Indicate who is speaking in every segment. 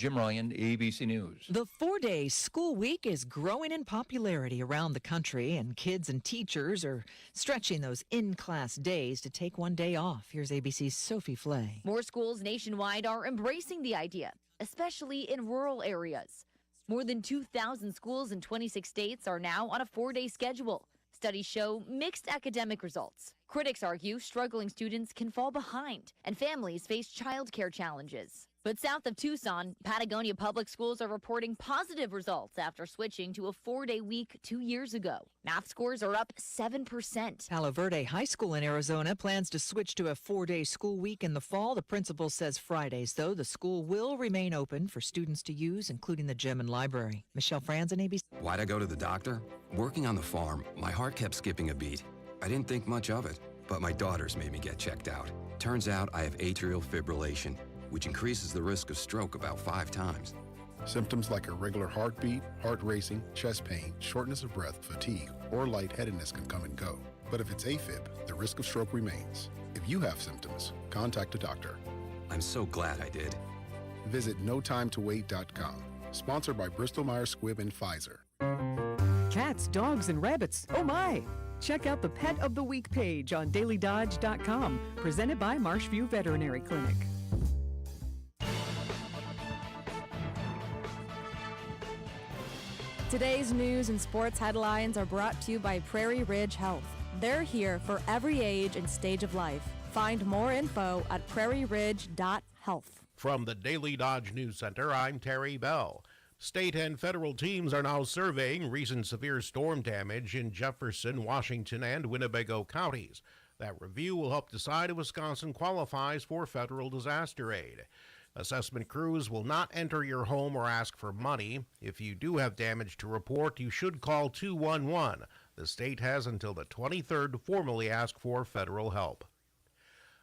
Speaker 1: Jim Ryan, ABC News.
Speaker 2: The 4-day school week is growing in popularity around the country, and kids and teachers are stretching those in-class days to take one day off. Here's ABC's Sophie Flay.
Speaker 3: More schools nationwide are embracing the idea, especially in rural areas. More than 2,000 schools in 26 states are now on a 4-day schedule. Studies show mixed academic results. Critics argue struggling students can fall behind, and families face childcare challenges. But south of Tucson, Patagonia Public Schools are reporting positive results after switching to a 4-day week 2 years ago. Math scores are up 7%.
Speaker 2: Palo Verde High School in Arizona plans to switch to a 4-day school week in the fall. The principal says Fridays, though, the school will remain open for students to use, including the gym and library. Michelle Franzen, ABC.
Speaker 4: Why'd I go to the doctor? Working on the farm, my heart kept skipping a beat. I didn't think much of it, but my daughters made me get checked out. Turns out I have atrial fibrillation, which increases the risk of stroke about 5 times.
Speaker 5: Symptoms like irregular heartbeat, heart racing, chest pain, shortness of breath, fatigue, or lightheadedness can come and go. But if it's AFib, the risk of stroke remains. If you have symptoms, contact a doctor.
Speaker 4: I'm so glad I did.
Speaker 5: Visit notimetowait.com. Sponsored by Bristol-Myers Squibb and Pfizer.
Speaker 6: Cats, dogs, and rabbits. Oh my! Check out the Pet of the Week page on DailyDodge.com. Presented by Marshview Veterinary Clinic.
Speaker 7: Today's news and sports headlines are brought to you by Prairie Ridge Health. They're here for every age and stage of life. Find more info at prairieridge.health.
Speaker 8: From the Daily Dodge News Center, I'm Terry Bell. State and federal teams are now surveying recent severe storm damage in Jefferson, Washington, and Winnebago counties. That review will help decide if Wisconsin qualifies for federal disaster aid. Assessment crews will not enter your home or ask for money. If you do have damage to report, you should call 211. The state has until the 23rd to formally ask for federal help.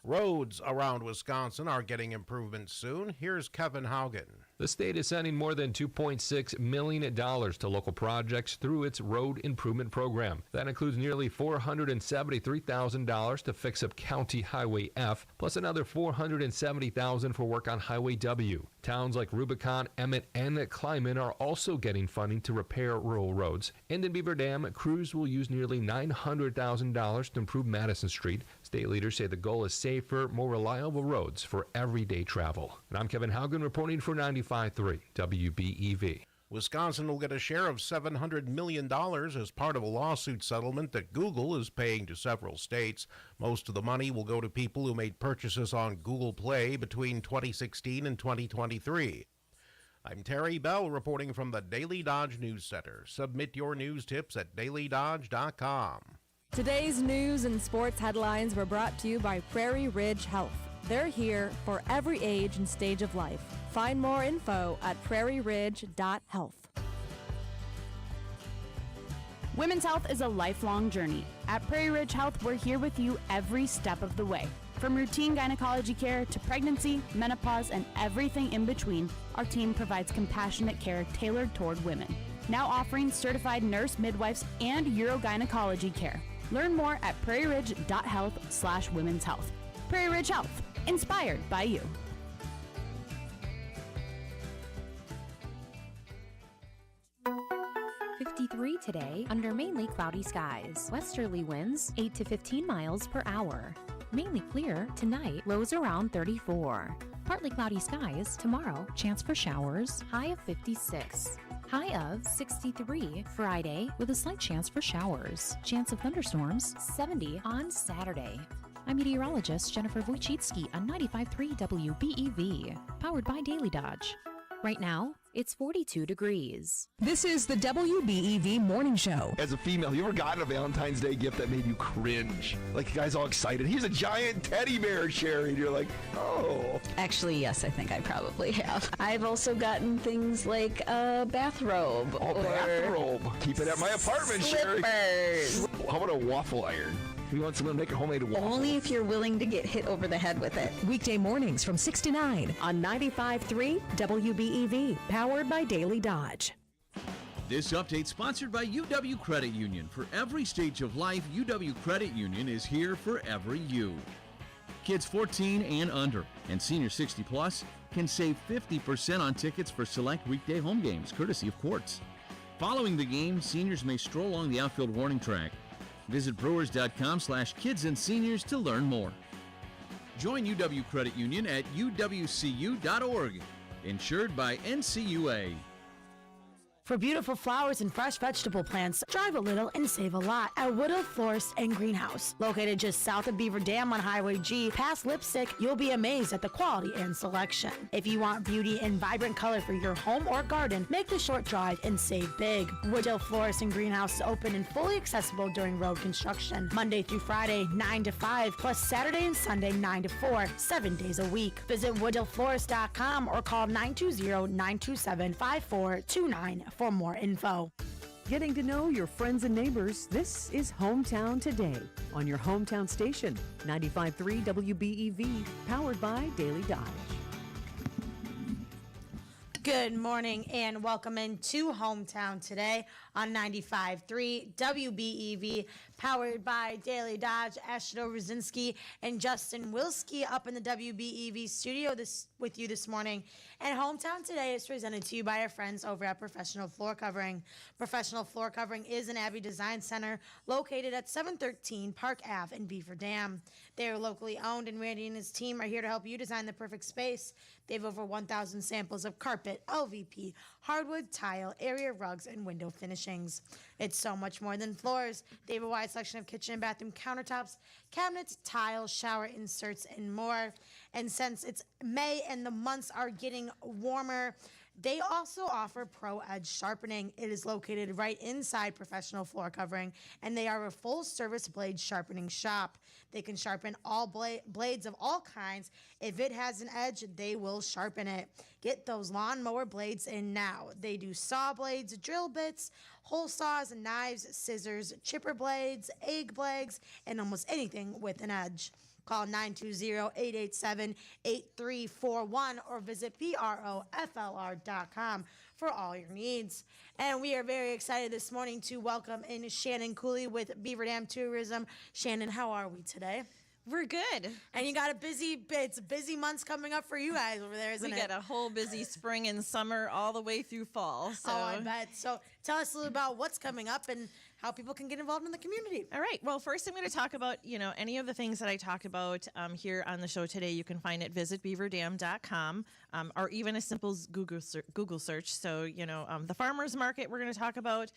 Speaker 8: Roads around Wisconsin are getting improvements soon. Here's Kevin Haugen.
Speaker 9: The state is sending more than $2.6 million to local projects through its road improvement program. That includes nearly $473,000 to fix up County Highway F, plus another $470,000 for work on Highway W. Towns like Rubicon, Emmett, and Kleiman are also getting funding to repair rural roads. And in Beaver Dam, crews will use nearly $900,000 to improve Madison Street. State leaders say the goal is safer, more reliable roads for everyday travel. And I'm Kevin Haugen reporting for 95.3 WBEV.
Speaker 8: Wisconsin will get a share of $700 million as part of a lawsuit settlement that Google is paying to several states. Most of the money will go to people who made purchases on Google Play between 2016 and 2023. I'm Terry Bell reporting from the Daily Dodge News Center. Submit your news tips at dailydodge.com.
Speaker 7: Today's news and sports headlines were brought to you by Prairie Ridge Health. They're here for every age and stage of life. Find more info at prairieridge.health.
Speaker 10: Women's health is a lifelong journey. At Prairie Ridge Health, we're here with you every step of the way. From routine gynecology care to pregnancy, menopause, and everything in between, our team provides compassionate care tailored toward women. Now offering certified nurse midwives and urogynecology care. Learn more at prairieridge.health/women's health. Prairie Ridge Health, inspired by you.
Speaker 11: Today, under mainly cloudy skies. Westerly winds 8 to 15 miles per hour. Mainly clear tonight, lows around 34. Partly cloudy skies tomorrow, chance for showers, high of 56. High of 63 Friday with a slight chance for showers. Chance of thunderstorms 70 on Saturday. I'm meteorologist Jennifer Wojcicki on 95.3 WBEV, powered by Daily Dodge. Right now, it's 42 degrees.
Speaker 6: This is the WBEV Morning Show.
Speaker 12: As a female, you ever gotten a Valentine's Day gift that made you cringe? Like, the guy's all excited. Here's a giant teddy bear, Sherry. And you're like, oh.
Speaker 13: Actually, yes, I think I probably have. I've also gotten things like a bathrobe.
Speaker 12: Oh, bathrobe. Keep it at my apartment,
Speaker 13: slippers.
Speaker 12: Sherry. How about a waffle iron? We want someone to make a homemade waffle.
Speaker 13: Only if you're willing to get hit over the head with it.
Speaker 6: Weekday mornings from 6 to 9 on 95.3 WBEV, powered by Daily Dodge.
Speaker 14: This update sponsored by UW Credit Union. For every stage of life, UW Credit Union is here for every you. Kids 14 and under and senior 60 plus, can save 50% on tickets for select weekday home games, courtesy of Quartz. Following the game, seniors may stroll along the outfield warning track. Visit brewers.com/kids and seniors to learn more. Join UW Credit Union at uwcu.org. Insured by NCUA.
Speaker 15: For beautiful flowers and fresh vegetable plants, drive a little and save a lot at Woodhill Florist and Greenhouse. Located just south of Beaver Dam on Highway G, past Lipstick, you'll be amazed at the quality and selection. If you want beauty and vibrant color for your home or garden, make the short drive and save big. Woodhill Florist and Greenhouse is open and fully accessible during road construction. Monday through Friday, 9 to 5, plus Saturday and Sunday, 9 to 4, 7 days a week. Visit woodhillflorist.com or call 920-927-5429 for more info.
Speaker 6: Getting to know your friends and neighbors, this is Hometown Today on your hometown station, 95.3 WBEV, powered by Daily Dodge.
Speaker 16: Good morning and welcome into Hometown Today on 95.3 WBEV, powered by Daily Dodge. Ashton Rosinski and Justin Wilski up in the WBEV studio with you this morning. And Hometown Today is presented to you by our friends over at Professional Floor Covering. Professional Floor Covering is an Abbey Design Center located at 713 Park Ave in Beaver Dam. They are locally owned, and Randy and his team are here to help you design the perfect space. They have over 1,000 samples of carpet, LVP, hardwood, tile, area rugs, and window finishings. It's so much more than floors. They have a wide selection of kitchen and bathroom countertops, cabinets, tiles, shower inserts, and more. And since it's May and the months are getting warmer, they also offer Pro Edge sharpening. It is located right inside Professional Floor Covering, and they are a full-service blade sharpening shop. They can sharpen all blades of all kinds. If it has an edge, they will sharpen it. Get those lawnmower blades in now. They do saw blades, drill bits, hole saws, knives, scissors, chipper blades, egg blades, and almost anything with an edge. Call 920-887-8341 or visit PROFLR.com for all your needs. And we are very excited this morning to welcome in Shannon Cooley with Beaver Dam Tourism. Shannon, how are we today?
Speaker 17: We're good.
Speaker 16: And you got it's busy months coming up for you guys over there, isn't it?
Speaker 17: We got a whole busy spring and summer all the way through fall. So.
Speaker 16: Oh, I bet. So tell us a little about what's coming up and how people can get involved in the community.
Speaker 17: All right. Well, first I'm going to talk about, any of the things that I talk about here on the show today. You can find at visitbeaverdam.com or even a simple Google search. So, the farmers market we're going to talk about,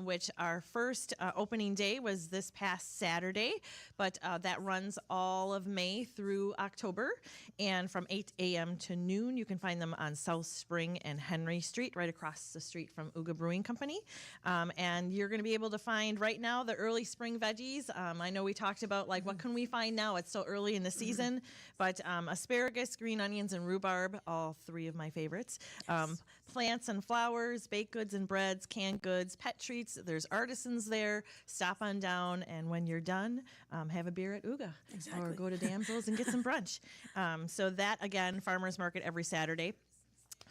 Speaker 17: which our first opening day was this past Saturday, but that runs all of May through October. And from 8 a.m. to noon, you can find them on South Spring and Henry Street, right across the street from Uga Brewing Company. And you're going to be able to find right now the early spring veggies. I know we talked about what can we find now? It's so early in the season, but asparagus, green onions, and rhubarb, all three of my favorites. Yes. Plants and flowers, baked goods and breads, canned goods, pet treats. There's artisans there. Stop on down, and when you're done, have a beer at Uga.
Speaker 16: Exactly.
Speaker 17: Or go to Damsel's and get some brunch. So that, again, farmers market every Saturday.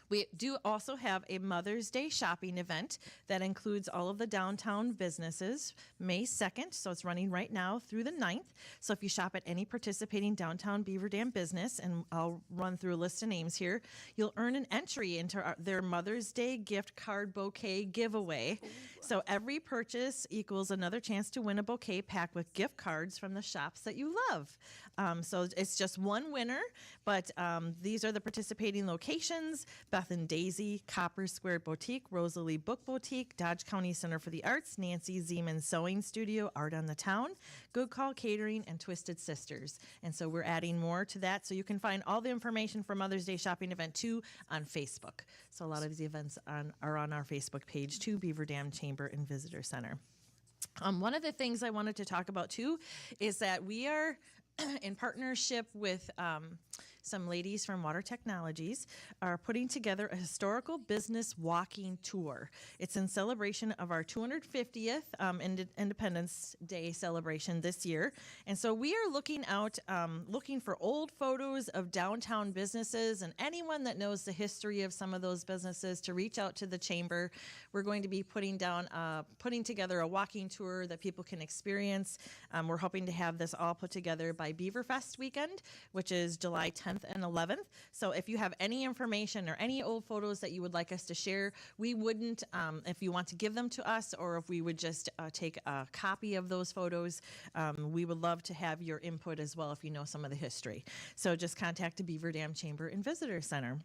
Speaker 17: We do also have a Mother's Day shopping event that includes all of the downtown businesses, May 2nd, so it's running right now through the 9th. So if you shop at any participating downtown Beaver Dam business, and I'll run through a list of names here, you'll earn an entry into their Mother's Day gift card bouquet giveaway. Ooh. So every purchase equals another chance to win a bouquet packed with gift cards from the shops that you love. So it's just one winner, but these are the participating locations: Beth and Daisy, Copper Square Boutique, Rosalie Book Boutique, Dodge County Center for the Arts, Nancy Zeman Sewing Studio, Art on the Town, Good Call Catering, and Twisted Sisters. And so we're adding more to that. So you can find all the information for Mother's Day Shopping Event 2 on Facebook. So a lot of these events are on our Facebook page too, Beaver Dam Chamber and Visitor Center. One of the things I wanted to talk about too is that we are in partnership with some ladies from Water Technologies, are putting together a historical business walking tour. It's in celebration of our 250th Independence Day celebration this year. And so we are looking for old photos of downtown businesses and anyone that knows the history of some of those businesses to reach out to the chamber. We're going to be putting together a walking tour that people can experience. We're hoping to have this all put together by Beaverfest weekend, which is July 10th 10th and 11th. So if you have any information or any old photos that you would like us to share, we wouldn't, if you want to give them to us, or if we would just take a copy of those photos, we would love to have your input as well if you know some of the history. So just contact the Beaver Dam Chamber and Visitor Center.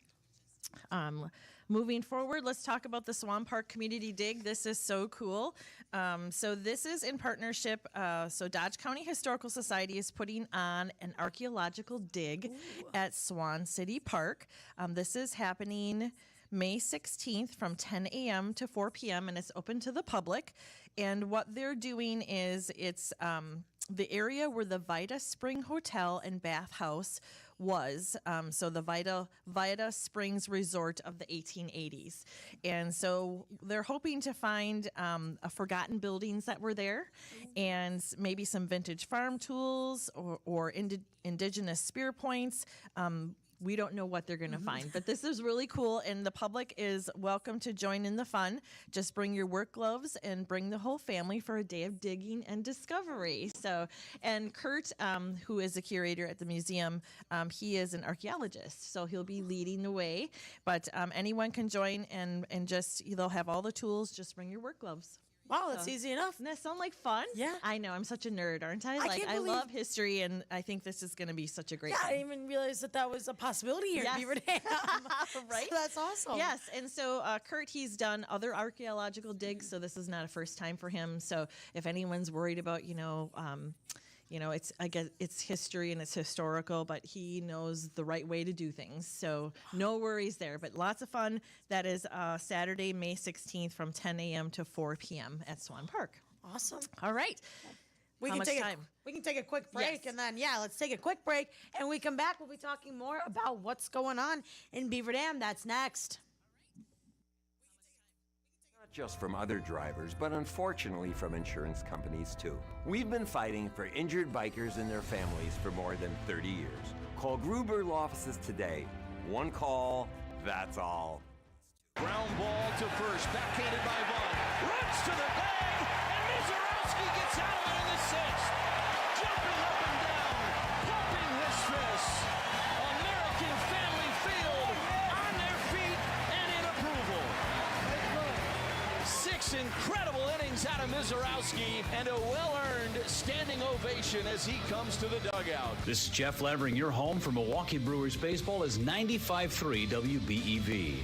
Speaker 17: Moving forward, let's talk about the Swan Park Community Dig. This is so cool. So this is in partnership. So Dodge County Historical Society is putting on an archaeological dig at Swan City Park. This is happening May 16th from 10 a.m. to 4 p.m. and it's open to the public. And what they're doing is it's the area where the Vita Spring Hotel and Bath House was, so the Vita Springs Resort of the 1880s. And so they're hoping to find forgotten buildings that were there and maybe some vintage farm tools or indigenous spear points. We don't know what they're going to find, but this is really cool, and the public is welcome to join in the fun. Just bring your work gloves and bring the whole family for a day of digging and discovery. So, and Kurt, who is a curator at the museum, he is an archaeologist, so he'll be leading the way. But anyone can join, and just they'll have all the tools. Just bring your work gloves.
Speaker 16: Wow, that's easy enough.
Speaker 17: Doesn't that sound like fun?
Speaker 16: Yeah.
Speaker 17: I know. I'm such a nerd, aren't I? I love history, and I think this is going to be such a great
Speaker 16: Yeah,
Speaker 17: fun.
Speaker 16: I didn't even realize that was a possibility here
Speaker 17: Yes.
Speaker 16: in Beaver Dam.
Speaker 17: Right?
Speaker 16: So that's awesome.
Speaker 17: Yes, and so Kurt, he's done other archaeological digs, so this is not a first time for him. So if anyone's worried about, it's I guess it's history and it's historical, but he knows the right way to do things. So no worries there, but lots of fun. That is Saturday, May 16th from 10 a.m. to 4 p.m. at Swan Park.
Speaker 16: Awesome.
Speaker 17: All right.
Speaker 16: We
Speaker 17: How
Speaker 16: can
Speaker 17: much
Speaker 16: take
Speaker 17: time?
Speaker 16: We can take a quick break,
Speaker 17: Yes.
Speaker 16: and then let's take a quick break, and we come back. We'll be talking more about what's going on in Beaver Dam. That's next.
Speaker 18: Just from other drivers, but unfortunately from insurance companies too. We've been fighting for injured bikers and their families for more than 30 years. Call Gruber Law Offices today. One call, that's all.
Speaker 19: Ground ball to first, backhanded by Vaughn. Runs to the bag, and Mizorowski gets out of it in the sixth. Jumping up and down, pumping his fists. American Family Field on their feet and in approval. 6 incredible innings out of Mizorowski and a well-earned standing ovation as he comes to the dugout.
Speaker 20: This is Jeff Levering. Your home for Milwaukee Brewers baseball is 95.3 WBEV.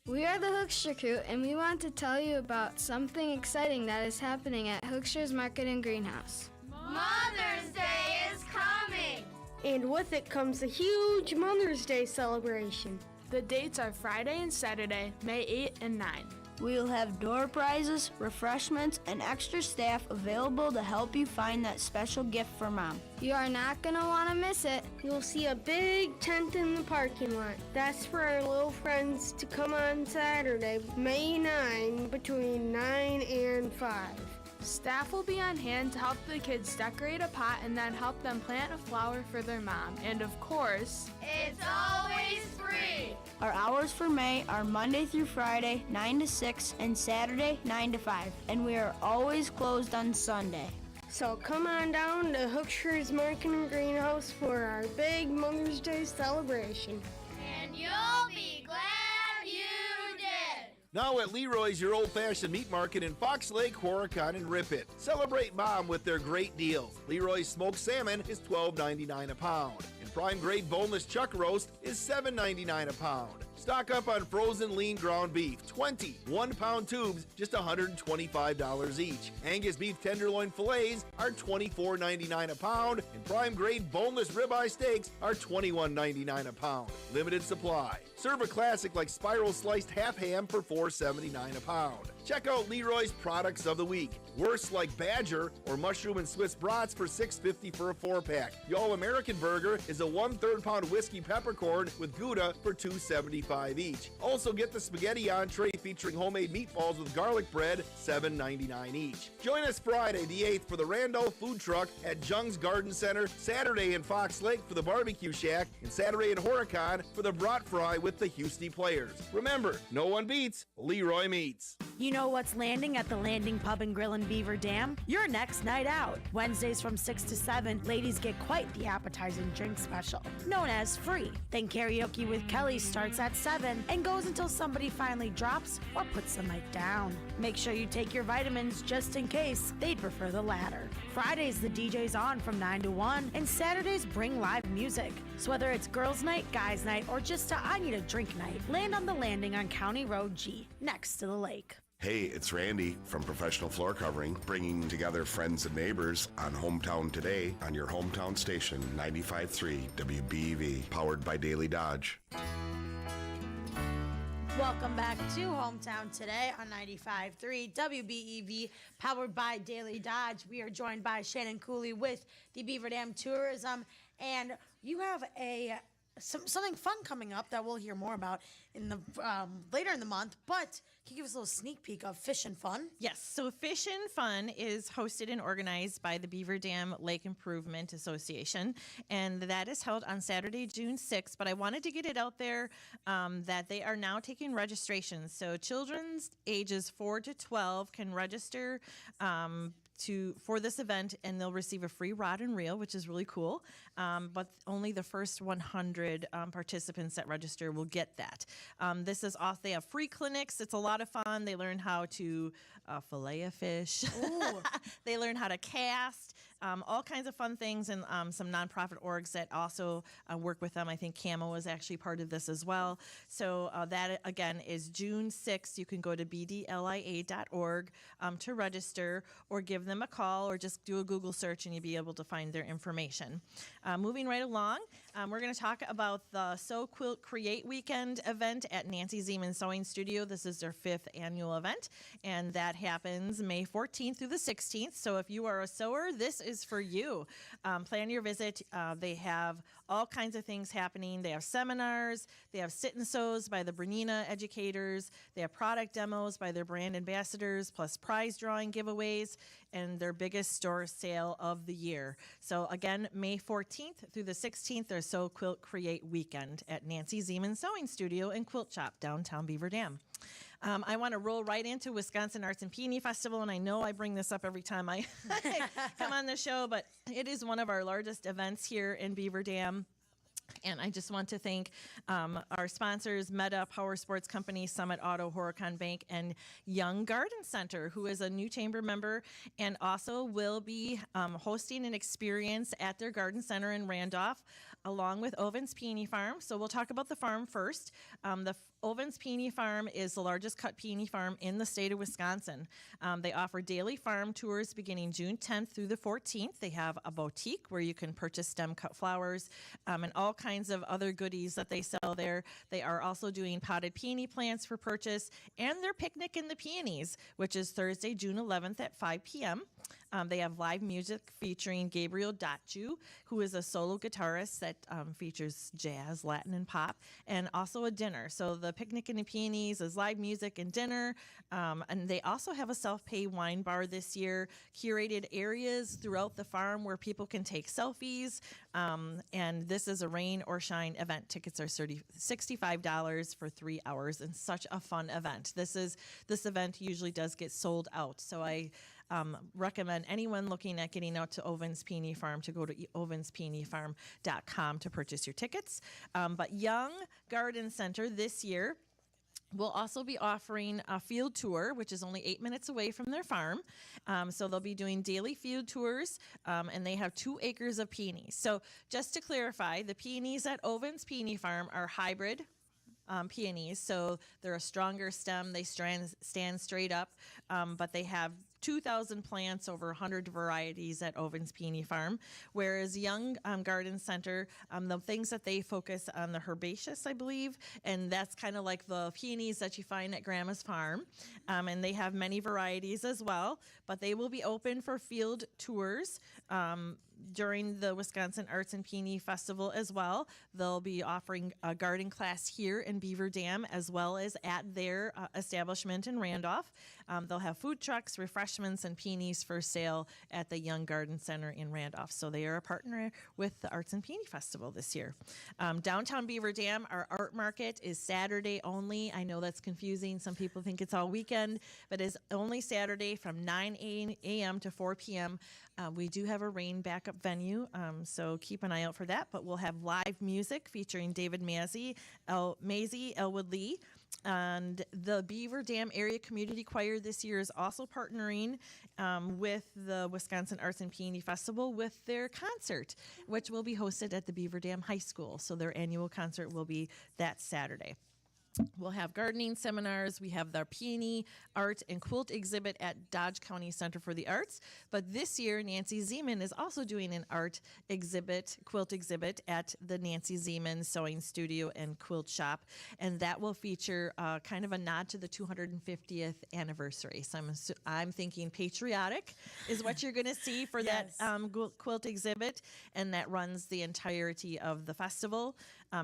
Speaker 21: We are the Hookster Crew, and we want to tell you about something exciting that is happening at Hookster's Market and Greenhouse.
Speaker 22: Mother's Day is coming!
Speaker 23: And with it comes a huge Mother's Day celebration.
Speaker 24: The dates are Friday and Saturday, May 8 and 9.
Speaker 23: We'll have door prizes, refreshments, and extra staff available to help you find that special gift for Mom.
Speaker 21: You are not going to want to miss it.
Speaker 23: You'll see a big tent in the parking lot. That's for our little friends to come on Saturday, May 9, between 9 and 5.
Speaker 24: Staff will be on hand to help the kids decorate a pot and then help them plant a flower for their mom. And of course,
Speaker 22: it's always free!
Speaker 23: Our hours for May are Monday through Friday, 9 to 6, and Saturday, 9 to 5. And we are always closed on Sunday. So come on down to Hookster's Market and Greenhouse for our big Mother's Day celebration.
Speaker 22: And you'll be glad you did!
Speaker 25: Now at Leroy's, your old-fashioned meat market in Fox Lake, Horicon, and Ripon. Celebrate Mom with their great deals. Leroy's smoked salmon is $12.99 a pound, and prime grade boneless chuck roast is $7.99 a pound. Stock up on frozen lean ground beef, 20 one-pound tubes, just $125 each. Angus beef tenderloin fillets are $24.99 a pound, and prime grade boneless ribeye steaks are $21.99 a pound. Limited supply. Serve a classic like spiral sliced half ham for $4.79 a pound. Check out Leroy's products of the week. Worst like Badger or mushroom and Swiss brats for $6.50 for a 4-pack. The All-American Burger is a 1/3 pound whiskey peppercorn with Gouda for $2.75 each. Also get the spaghetti entree featuring homemade meatballs with garlic bread, $7.99 each. Join us Friday the 8th for the Randolph Food Truck at Jung's Garden Center, Saturday in Fox Lake for the Barbecue Shack, and Saturday in Horicon for the Brat Fry with the Houston Players. Remember, no one beats Leroy Meats.
Speaker 16: You know what's landing at the Landing Pub and Grill in Beaver Dam? Your next night out. Wednesdays from 6 to 7, ladies get quite the appetizing drink special, known as free. Then karaoke with Kelly starts at 7 and goes until somebody finally drops or puts the mic down. Make sure you take your vitamins just in case they'd prefer the latter. Fridays, the DJ's on from 9 to 1, and Saturdays bring live music. So whether it's girls' night, guys' night, or just a I need a drink night, land on the Landing on County Road G, next to the lake.
Speaker 1: Hey, it's Randy from Professional Floor Covering, bringing together friends and neighbors on Hometown Today on your hometown station, 95.3 WBEV, powered by Daily Dodge.
Speaker 16: Welcome back to Hometown Today on 95.3 WBEV, powered by Daily Dodge. We are joined by Shannon Cooley with the Beaver Dam Tourism, and you have something fun coming up that we'll hear more about in the later in the month, but can you give us a little sneak peek of Fish and Fun?
Speaker 17: Yes, so Fish and Fun is hosted and organized by the Beaver Dam Lake Improvement Association, and that is held on Saturday, June 6th, but I wanted to get it out there that they are now taking registrations, so children's ages 4 to 12 can register for this event, and they'll receive a free rod and reel, which is really cool. But only the first 100 participants that register will get that. This is off. They have free clinics. It's a lot of fun. They learn how to fillet a fish. They learn how to cast. All kinds of fun things, and some nonprofit orgs that also work with them. I think Camo is actually part of this as well. So that, again, is June 6th. You can go to bdlia.org to register, or give them a call, or just do a Google search and you'll be able to find their information. Moving right along, we're going to talk about the Sew Quilt Create Weekend event at Nancy Zeman Sewing Studio. This is their 5th annual event, and that happens May 14th through the 16th. So if you are a sewer, this is for you. Plan your visit. They have all kinds of things happening. They have seminars. They have sit and sews by the Bernina educators. They have product demos by their brand ambassadors, plus prize drawing giveaways, and their biggest store sale of the year. So again, May 14th through the 16th, there's Sew Quilt Create Weekend at Nancy Zeman Sewing Studio and Quilt Shop, downtown Beaver Dam. I want to roll right into Wisconsin Arts and Peony Festival, and I know I bring this up every time I come on the show, but it is one of our largest events here in Beaver Dam. And I just want to thank our sponsors, Meta, Power Sports Company, Summit Auto, Horicon Bank, and Young Garden Center, who is a new chamber member and also will be hosting an experience at their garden center in Randolph, along with Ovens Peony Farm. So we'll talk about the farm first. The Ovens Peony Farm is the largest cut peony farm in the state of Wisconsin. They offer daily farm tours beginning June 10th through the 14th. They have a boutique where you can purchase stem cut flowers and all kinds of other goodies that they sell there. They are also doing potted peony plants for purchase, and their Picnic in the Peonies, which is Thursday, June 11th at 5 p.m. They have live music featuring Gabriel Dachu, who is a solo guitarist that features jazz, Latin, and pop, and also a dinner. So the Picnic in the Peonies is live music and dinner, and they also have a self-pay wine bar this year, curated areas throughout the farm where people can take selfies, and this is a rain or shine event. Tickets are $65 for 3 hours, and such a fun event. This event usually does get sold out, so I recommend anyone looking at getting out to Ovens Peony Farm to go to ovenspeonyfarm.com to purchase your tickets. But Young Garden Center this year will also be offering a field tour, which is only 8 minutes away from their farm. So they'll be doing daily field tours, and they have 2 acres of peonies. So just to clarify, the peonies at Ovens Peony Farm are hybrid peonies, so they're a stronger stem. They stand straight up, but they have 2,000 plants, over 100 varieties at Ovens Peony Farm, whereas Young Garden Center, the things that they focus on, the herbaceous, I believe, and that's kind of like the peonies that you find at Grandma's Farm, and they have many varieties as well, but they will be open for field tours during the Wisconsin Arts and Peony Festival as well. They'll be offering a garden class here in Beaver Dam as well as at their establishment in Randolph. They'll have food trucks, refreshments, and peonies for sale at the Young Garden Center in Randolph. So they are a partner with the Arts and Peony Festival this year. Downtown Beaver Dam, our art market is Saturday only. I know that's confusing. Some people think it's all weekend, but it's only Saturday from 9 a.m. to 4 p.m. We do have a rain backup venue, so keep an eye out for that. But we'll have live music featuring David Maisie, Elwood Lee. And the Beaver Dam Area Community Choir this year is also partnering with the Wisconsin Arts and Peony Festival with their concert, which will be hosted at the Beaver Dam High School. So their annual concert will be that Saturday. We'll have gardening seminars. We have the peony art and quilt exhibit at Dodge County Center for the Arts. But this year, Nancy Zeman is also doing an art exhibit, quilt exhibit at the Nancy Zeman Sewing Studio and Quilt Shop. And that will feature kind of a nod to the 250th anniversary. So I'm thinking patriotic is what you're going to see for that quilt exhibit. And that runs the entirety of the festival.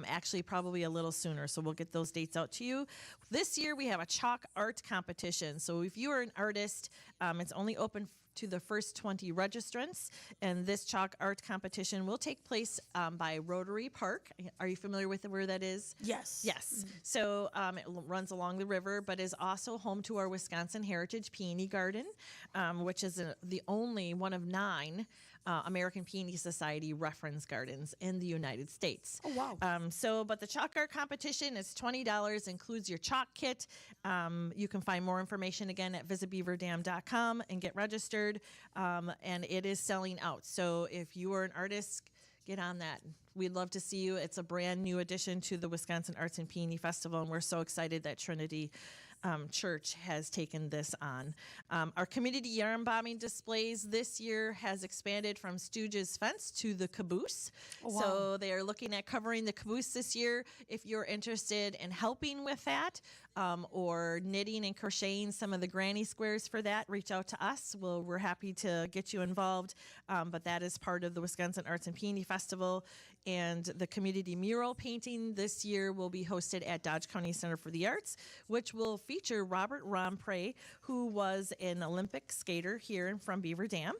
Speaker 17: Actually, probably a little sooner. So we'll get those dates out to you. This year, we have a chalk art competition. So if you are an artist, it's only open to the first 20 registrants. And this chalk art competition will take place by Rotary Park. Are you familiar with where that is?
Speaker 15: Yes.
Speaker 17: Yes. So it runs along the river, but is also home to our Wisconsin Heritage Peony Garden, which is the only one of 9 American Peony Society reference gardens in the United States.
Speaker 15: Oh, wow.
Speaker 17: But the chalk art competition is $20, includes your chalk kit. You can find more information again at visitbeaverdam.com and get registered. And it is selling out. So if you are an artist, get on that. We'd love to see you. It's a brand new addition to the Wisconsin Arts and Peony Festival, and we're so excited that Trinity Church has taken this on. Our community yarn bombing displays this year has expanded from Stooge's Fence to the Caboose.
Speaker 15: Oh, wow.
Speaker 17: So they are looking at covering the Caboose this year. If you're interested in helping with that or knitting and crocheting some of the granny squares for that, reach out to us. We're happy to get you involved. But that is part of the Wisconsin Arts and Peony Festival. And the community mural painting this year will be hosted at Dodge County Center for the Arts, which will feature Robert Rompre, who was an Olympic skater here from Beaver Dam,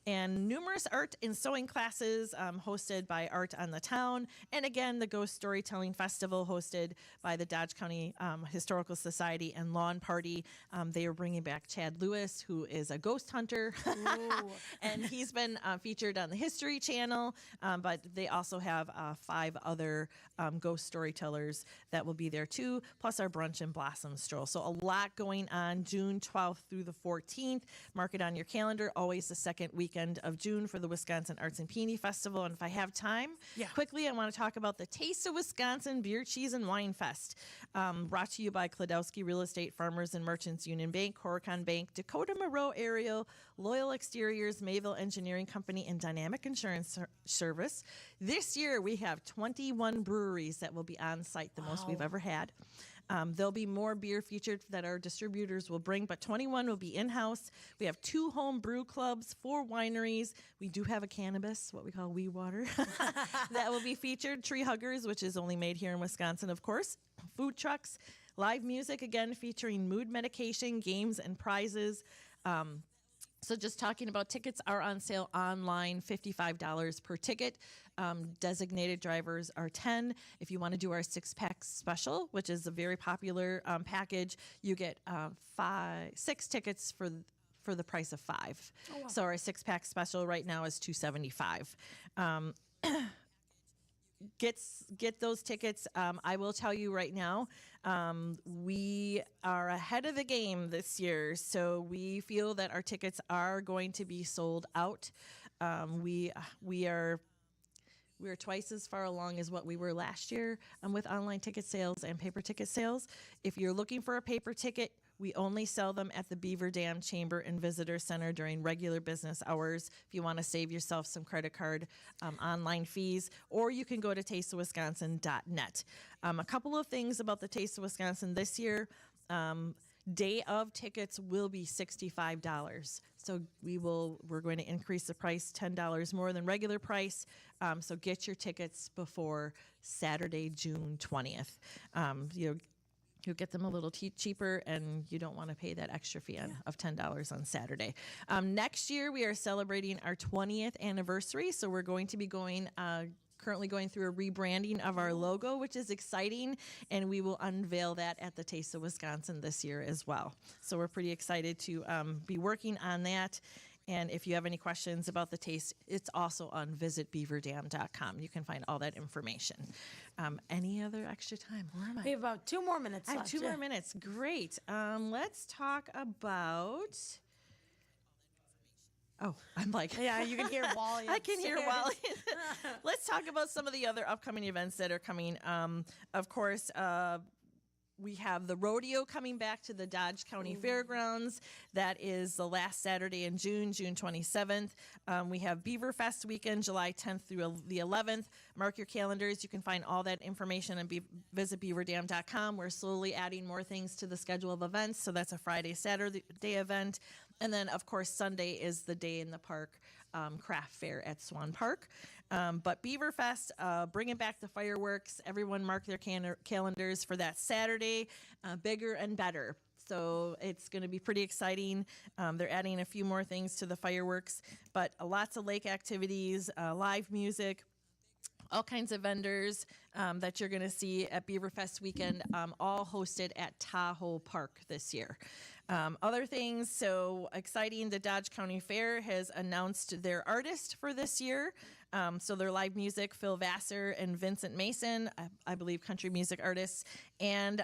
Speaker 17: and numerous art and sewing classes hosted by Art on the Town, and again, the Ghost Storytelling Festival hosted by the Dodge County Historical Society and Lawn Party. They are bringing back Chad Lewis, who is a ghost hunter, and he's been featured on the History Channel, but they also have 5 other ghost storytellers that will be there too, plus our Brunch and Blossom Stroll. So a lot going on June 12th through the 14th. Mark it on your calendar, always the second weekend of June for the Wisconsin Arts and Peony Festival. And if I have time, quickly, I want to talk about the Taste of Wisconsin Beer, Cheese, and Wine Fest, brought to you by Klodowski Real Estate Farmers and Merchants Union Bank, Horicon Bank, Dakota Moreau Aerial, Loyal Exteriors, Mayville Engineering Company, and Dynamic Insurance Service. This year, we have 21 breweries that will be on site, the most we've ever had. There'll be more beer featured that our distributors will bring, but 21 will be in-house. We have 2 home brew clubs, 4 wineries. We do have a cannabis, what we call wee water, that will be featured. Tree Huggers, which is only made here in Wisconsin, of course. Food trucks, live music, again, featuring mood medication, games, and prizes. So just talking about tickets are on sale online, $55 per ticket. Designated drivers are $10. If you want to do our 6-pack special, which is a very popular package, you get 6 tickets for the price of 5. Oh, wow. So our 6-pack special right now is $275. Get those tickets. I will tell you right now, we are ahead of the game this year, so we feel that our tickets are going to be sold out. We are twice as far along as what we were last year with online ticket sales and paper ticket sales. If you're looking for a paper ticket, we only sell them at the Beaver Dam Chamber and Visitor Center during regular business hours if you want to save yourself some credit card online fees, or you can go to tasteofwisconsin.net. A couple of things about the Taste of Wisconsin this year. day of tickets will be $65. So we're going to increase the price $10 more than regular price. So get your tickets before Saturday, June 20th. You'll get them a little cheaper, and you don't want to pay that extra fee of $10 on Saturday. Next year, we are celebrating our 20th anniversary, so we're going to be currently going through a rebranding of our logo, which is exciting, and we will unveil that at the Taste of Wisconsin this year as well. So we're pretty excited to be working on that. And if you have any questions about the taste, it's also on visitbeaverdam.com. You can find all that information. Any other extra time? Where am I?
Speaker 16: We have about 2 more minutes
Speaker 17: I have
Speaker 16: left.
Speaker 17: 2 more minutes. Great. Let's talk about... Oh, I'm like...
Speaker 16: Yeah, you can hear Wally.
Speaker 17: I can hear
Speaker 16: upstairs.
Speaker 17: Wally. Let's talk about some of the other upcoming events that are coming. Of course, we have the rodeo coming back to the Dodge County Fairgrounds. That is the last Saturday in June 27th. We have Beaver Fest weekend, July 10th through the 11th. Mark your calendars. You can find all that information and visit beaverdam.com. We're slowly adding more things to the schedule of events. So that's a Friday, Saturday event. And then, of course, Sunday is the Day in the Park craft fair at Swan Park. But Beaver Fest, bringing back the fireworks. Everyone mark their calendars for that Saturday, bigger and better. So it's going to be pretty exciting. They're adding a few more things to the fireworks, but lots of lake activities, live music, all kinds of vendors that you're going to see at Beaver Fest weekend, all hosted at Tahoe Park this year. Other things, so exciting, the Dodge County Fair has announced their artist for this year. So their live music, Phil Vassar and Vincent Mason, I believe country music artists, and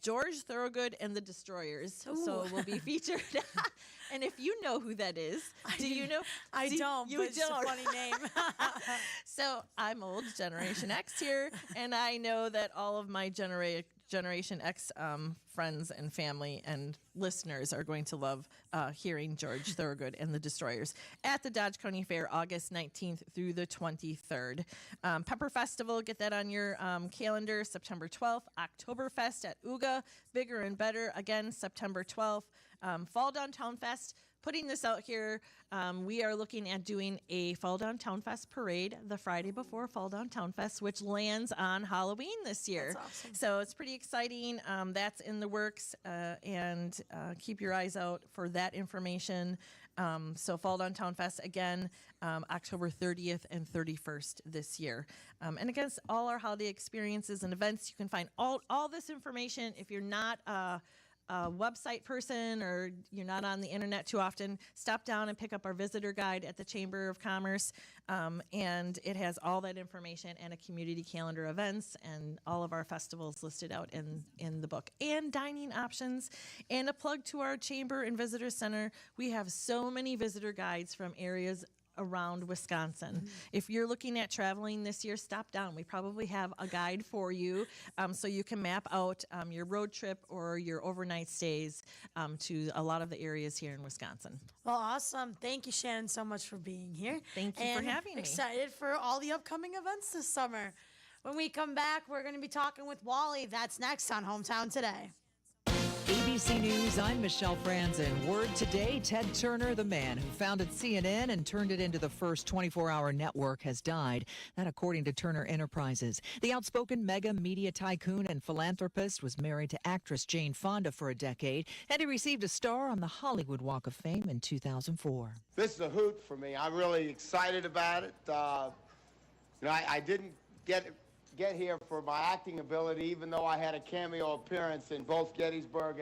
Speaker 17: George Thorogood and the Destroyers.
Speaker 16: Ooh.
Speaker 17: So will be featured. And if you know who that is, do you know?
Speaker 16: I don't, but it's a funny name.
Speaker 17: So I'm old, Generation X here, and I know that all of my Generation X friends and family and listeners are going to love hearing George Thorogood and the Destroyers at the Dodge County Fair, August 19th through the 23rd. Pepper Festival, get that on your calendar, September 12th. Oktoberfest at Uga, bigger and better, again, September 12th. Fall Downtown Fest, putting this out here, we are looking at doing a Fall Downtown Fest parade the Friday before Fall Downtown Fest, which lands on Halloween this year.
Speaker 16: That's awesome.
Speaker 17: So it's pretty exciting. That's in the works, and keep your eyes out for that information. So Fall Downtown Fest, again, October 30th and 31st this year. And against all our holiday experiences and events, you can find all this information. If you're not a website person or you're not on the internet too often, stop down and pick up our visitor guide at the Chamber of Commerce. And it has all that information and a community calendar events and all of our festivals listed out in the book, and dining options, and a plug to our Chamber and Visitor Center. We have so many visitor guides from areas around Wisconsin. If you're looking at traveling this year, stop down. We probably have a guide for you, so you can map out your road trip or your overnight stays to a lot of the areas here in Wisconsin.
Speaker 16: Well, awesome. Thank you, Shannon, so much for being here.
Speaker 17: Thank you for having me.
Speaker 16: Excited for all the upcoming events this summer. When we come back, we're going to be talking with Wally. That's next on Hometown Today.
Speaker 2: ABC News, I'm Michelle Franzen. Word today, Ted Turner, the man who founded CNN and turned it into the first 24-hour network, has died. That according to Turner Enterprises. The outspoken mega media tycoon and philanthropist was married to actress Jane Fonda for a decade, and he received a star on the Hollywood Walk of Fame in 2004.
Speaker 3: This is a hoot for me. I'm really excited about it. I didn't get here for my acting ability, even though I had a cameo appearance in both Gettysburg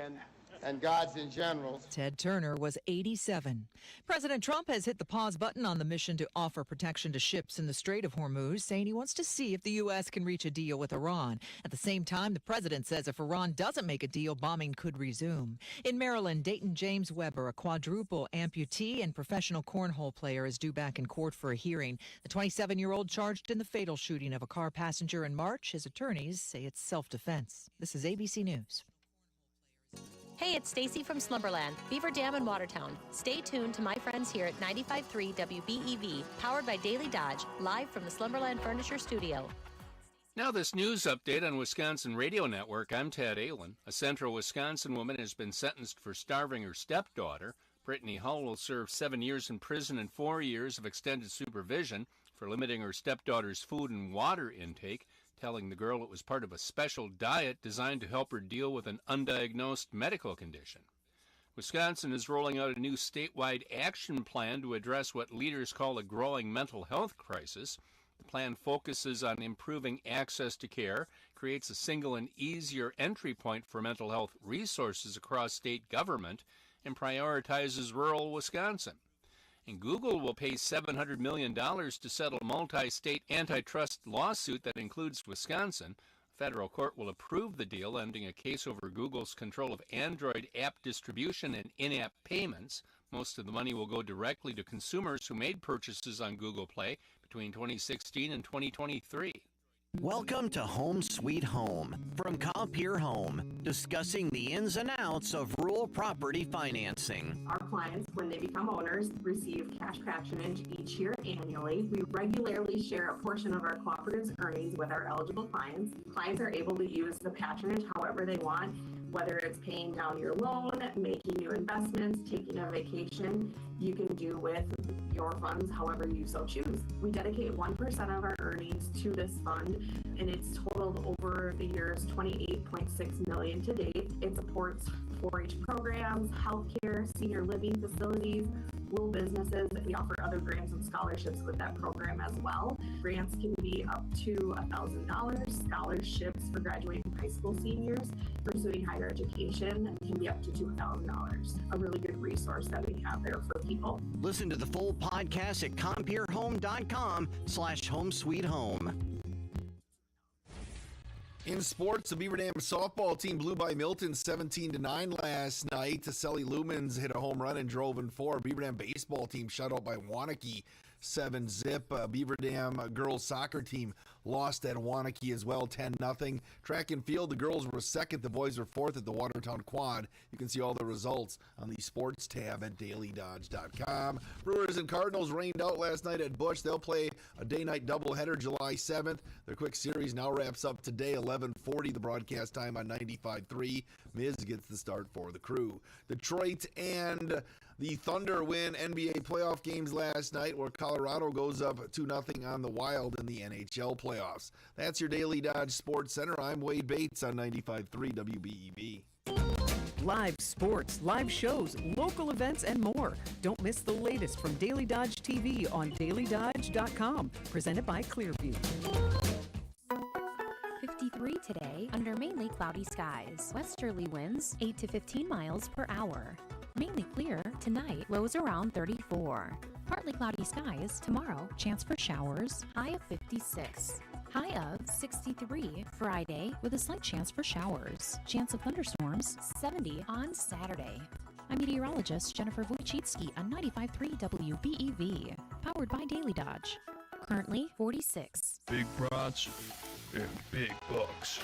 Speaker 3: and Gods and Generals.
Speaker 2: Ted Turner was 87. President Trump has hit the pause button on the mission to offer protection to ships in the Strait of Hormuz, saying he wants to see if the U.S. can reach a deal with Iran. At the same time, the president says if Iran doesn't make a deal, bombing could resume. In Maryland, Dayton James Weber, a quadruple amputee and professional cornhole player, is due back in court for a hearing. The 27-year-old charged in the fatal shooting of a car passenger in March. His attorneys say it's self-defense. This is ABC News.
Speaker 11: Hey, it's Stacy from Slumberland, Beaver Dam in Watertown. Stay tuned to my friends here at 95.3 WBEV, powered by Daily Dodge, live from the Slumberland Furniture Studio.
Speaker 4: Now this news update on Wisconsin Radio Network. I'm Ted Allen. A central Wisconsin woman has been sentenced for starving her stepdaughter. Brittany Hull will serve 7 years in prison and 4 years of extended supervision for limiting her stepdaughter's food and water intake, telling the girl it was part of a special diet designed to help her deal with an undiagnosed medical condition. Wisconsin is rolling out a new statewide action plan to address what leaders call a growing mental health crisis. The plan focuses on improving access to care, creates a single and easier entry point for mental health resources across state government, and prioritizes rural Wisconsin. And Google will pay $700 million to settle a multi-state antitrust lawsuit that includes Wisconsin. A federal court will approve the deal, ending a case over Google's control of Android app distribution and in-app payments. Most of the money will go directly to consumers who made purchases on Google Play between 2016 and 2023.
Speaker 5: Welcome to Home Sweet Home from Compeer Home, discussing the ins and outs of rural property financing.
Speaker 7: Our clients, when they become owners, receive cash patronage each year annually. We regularly share a portion of our cooperative's earnings with our eligible clients. Clients are able to use the patronage however they want, whether it's paying down your loan, making new investments, taking a vacation. You can do with your funds however you so choose. We dedicate 1% of our earnings to this fund, and it's totaled over the years $28.6 million to date. It supports 4-H programs, healthcare, senior living facilities, rural businesses. We offer other grants and scholarships with that program as well. Grants can be up to $1,000. Scholarships for graduating high school seniors pursuing higher education can be up to $2,000. A really good resource that we have there for people.
Speaker 5: Listen to the full podcast at compeerhome.com/homesweethome.
Speaker 25: In sports, the Beaver Dam softball team blew by Milton 17-9 last night. Selly Lumens hit a home run and drove in 4. Beaver Dam baseball team shut out by Waunakee 7-0. Beaver Dam girls soccer team lost at Waunakee as well, 10-0. Track and field, the girls were second, the boys were fourth at the Watertown Quad. You can see all the results on the sports tab at DailyDodge.com. Brewers and Cardinals rained out last night at Busch. They'll play a day-night doubleheader July 7th. Their quick series now wraps up today, 11:40, the broadcast time on 95.3. Miz gets the start for the Crew. Detroit and the Thunder win NBA playoff games last night, where Colorado goes up 2-0 on the Wild in the NHL playoffs. That's your Daily Dodge Sports Center. I'm Wade Bates on 95.3 WBEV.
Speaker 6: Live sports, live shows, local events, and more. Don't miss the latest from Daily Dodge TV on DailyDodge.com. Presented by Clearview.
Speaker 11: 53 today under mainly cloudy skies. Westerly winds 8 to 15 miles per hour. Mainly clear tonight, lows around 34. Partly cloudy skies tomorrow, chance for showers, high of 56. High of 63 Friday with a slight chance for showers. Chance of thunderstorms 70 on Saturday. I'm meteorologist Jennifer Wojcicki on 95.3 WBEV, powered by Daily Dodge. Currently 46.
Speaker 8: Big brats and big bucks.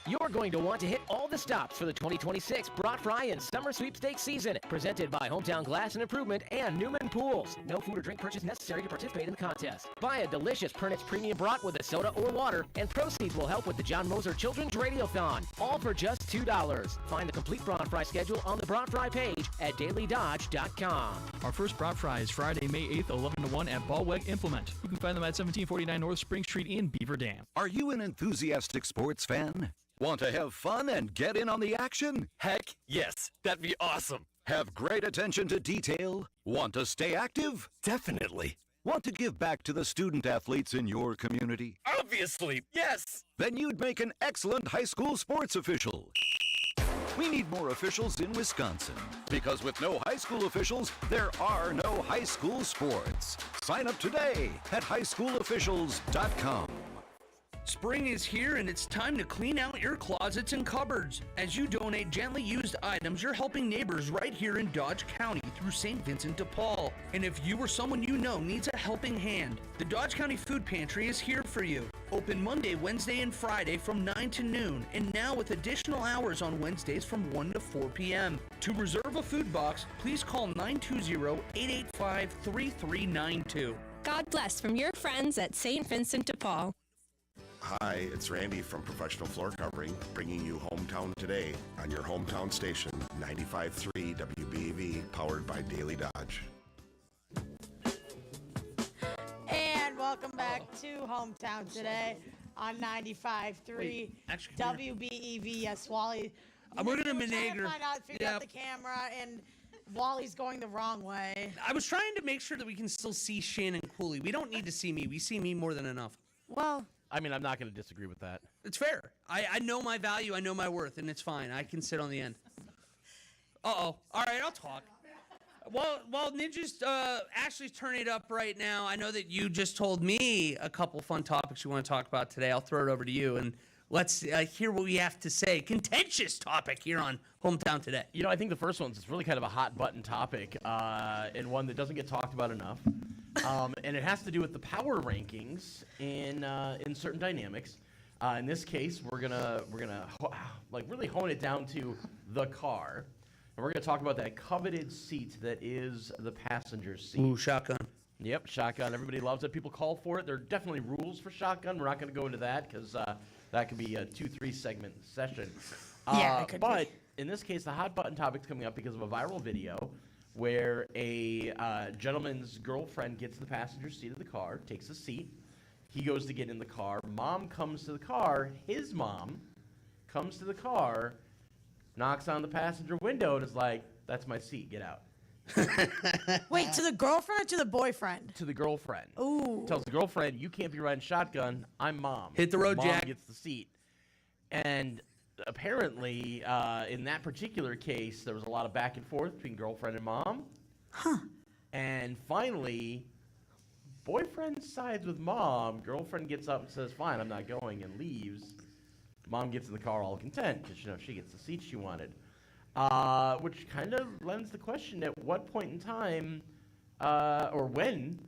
Speaker 9: You're going to want to hit all the stops for the 2026 Brat Fry and Summer Sweepstakes season, presented by Hometown Glass and Improvement and Newman Pools. No food or drink purchase necessary to participate in the contest. Buy a delicious Pernitz Premium Brat with a soda or water, and proceeds will help with the John Moser Children's Radiothon, all for just $2. Find the complete Brat Fry schedule on the Brat Fry page at DailyDodge.com.
Speaker 8: Our first Brat Fry is Friday, May 8th, 11 to 1 at Ballweg Implement. You can find them at 1749 North Spring Street in Beaver Dam.
Speaker 26: Are you an enthusiastic sports fan? Want to have fun and get in on the action?
Speaker 27: Heck, yes. That'd be awesome.
Speaker 26: Have great attention to detail? Want to stay active?
Speaker 27: Definitely.
Speaker 26: Want to give back to the student athletes in your community?
Speaker 27: Obviously, yes.
Speaker 26: Then you'd make an excellent high school sports official. We need more officials in Wisconsin, because with no high school officials, there are no high school sports. Sign up today at highschoolofficials.com.
Speaker 28: Spring is here, and it's time to clean out your closets and cupboards. As you donate gently used items, you're helping neighbors right here in Dodge County through St. Vincent de Paul. And if you or someone you know needs a helping hand, the Dodge County Food Pantry is here for you. Open Monday, Wednesday, and Friday from 9 to noon, and now with additional hours on Wednesdays from 1 to 4 p.m. To reserve a food box, please call 920-885-3392.
Speaker 29: God bless from your friends at St. Vincent de Paul.
Speaker 1: Hi, it's Randy from Professional Floor Covering, bringing you Hometown Today on your hometown station, 95.3 WBEV, powered by Daily Dodge.
Speaker 16: And welcome back to Hometown Today on 95.3 WBEV. Yes, Wally.
Speaker 28: We're going to
Speaker 16: figure out the camera, and Wally's going the wrong way.
Speaker 28: I was trying to make sure that we can still see Shannon Cooley. We don't need to see me. We see me more than enough.
Speaker 16: Well,
Speaker 10: I mean, I'm not going to disagree with that.
Speaker 28: It's fair. I know my value. I know my worth, and it's fine. I can sit on the end. Uh-oh. All right, I'll talk. While Ninja's Ashley's turning it up right now, I know that you just told me a couple fun topics you want to talk about today. I'll throw it over to you, and let's hear what we have to say. Contentious topic here on Hometown Today.
Speaker 10: You know, I think the first one's really kind of a hot button topic, and one that doesn't get talked about enough. And it has to do with the power rankings in certain dynamics. In this case, we're gonna really hone it down to the car, and we're gonna talk about that coveted seat that is the passenger seat.
Speaker 28: Ooh, shotgun.
Speaker 10: Yep, shotgun. Everybody loves it. People call for it. There are definitely rules for shotgun. We're not gonna go into that because that could be a 2-3 segment session.
Speaker 16: Yeah, it could
Speaker 10: but in this case, the hot button topic's coming up because of a viral video where a gentleman's girlfriend gets in the passenger seat of the car, takes a seat. He goes to get in the car. Mom comes to the car. His mom comes to the car, knocks on the passenger window, and is like, "That's my seat. Get out."
Speaker 16: Wait, to the girlfriend or to the boyfriend?
Speaker 10: To the girlfriend.
Speaker 16: Ooh.
Speaker 10: Tells the girlfriend, "You can't be riding shotgun. I'm mom."
Speaker 28: Hit the road,
Speaker 10: Mom
Speaker 28: Jack.
Speaker 10: Gets the seat. And apparently, in that particular case, there was a lot of back and forth between girlfriend and mom.
Speaker 16: Huh.
Speaker 10: And finally, boyfriend sides with mom. Girlfriend gets up and says, "Fine, I'm not going," and leaves. Mom gets in the car all content because she gets the seat she wanted. Which kind of lends the question: at what point in time, or when,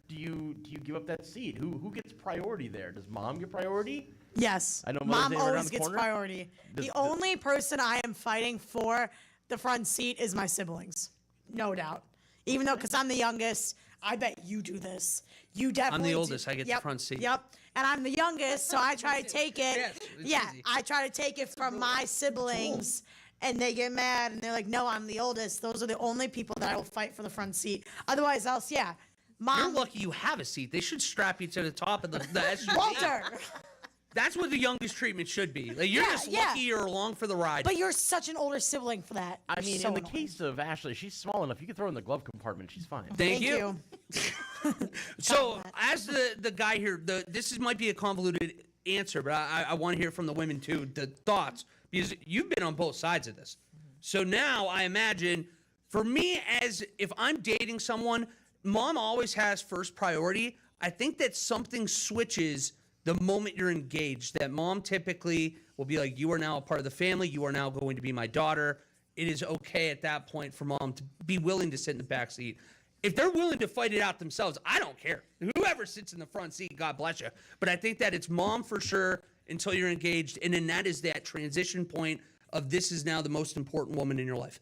Speaker 10: do you give up that seat? Who gets priority there? Does mom get priority?
Speaker 16: Yes.
Speaker 10: I know
Speaker 16: Mom
Speaker 10: Mother's Day right around
Speaker 16: always
Speaker 10: the
Speaker 16: gets
Speaker 10: corner.
Speaker 16: priority. The only person I am fighting for the front seat is my siblings. No doubt. Even though, because I'm the youngest, I bet you do this. You definitely
Speaker 28: I'm the
Speaker 16: do-
Speaker 28: oldest. I get the front seat.
Speaker 16: Yep. And I'm the youngest, so I try to take it.
Speaker 28: Yes, it's
Speaker 16: Yeah,
Speaker 28: easy.
Speaker 16: I try to take it from my siblings, and they get mad, and they're like, "No, I'm the oldest." Those are the only people that I will fight for the front seat. Otherwise, else, yeah. Mom.
Speaker 28: You're lucky you have a seat. They should strap you to the top of the SUV.
Speaker 16: Walter.
Speaker 28: That's what the youngest treatment should be. Like, you're just lucky you're along for the ride.
Speaker 16: But you're such an older sibling for that.
Speaker 10: I
Speaker 16: You're
Speaker 10: mean,
Speaker 16: so
Speaker 10: in the
Speaker 16: annoying.
Speaker 10: case of Ashley, she's small enough. You can throw her in the glove compartment. She's fine.
Speaker 28: Thank you. So, as the guy here, this might be a convoluted answer, but I want to hear from the women too, the thoughts, because you've been on both sides of this. So now I imagine, for me, as if I'm dating someone, mom always has first priority. I think that something switches the moment you're engaged, that mom typically will be like, "You are now a part of the family. You are now going to be my daughter." It is okay at that point for mom to be willing to sit in the back seat. If they're willing to fight it out themselves, I don't care. Whoever sits in the front seat, God bless you. But I think that it's mom for sure until you're engaged, and then that is that transition point of this is now the most important woman in your life.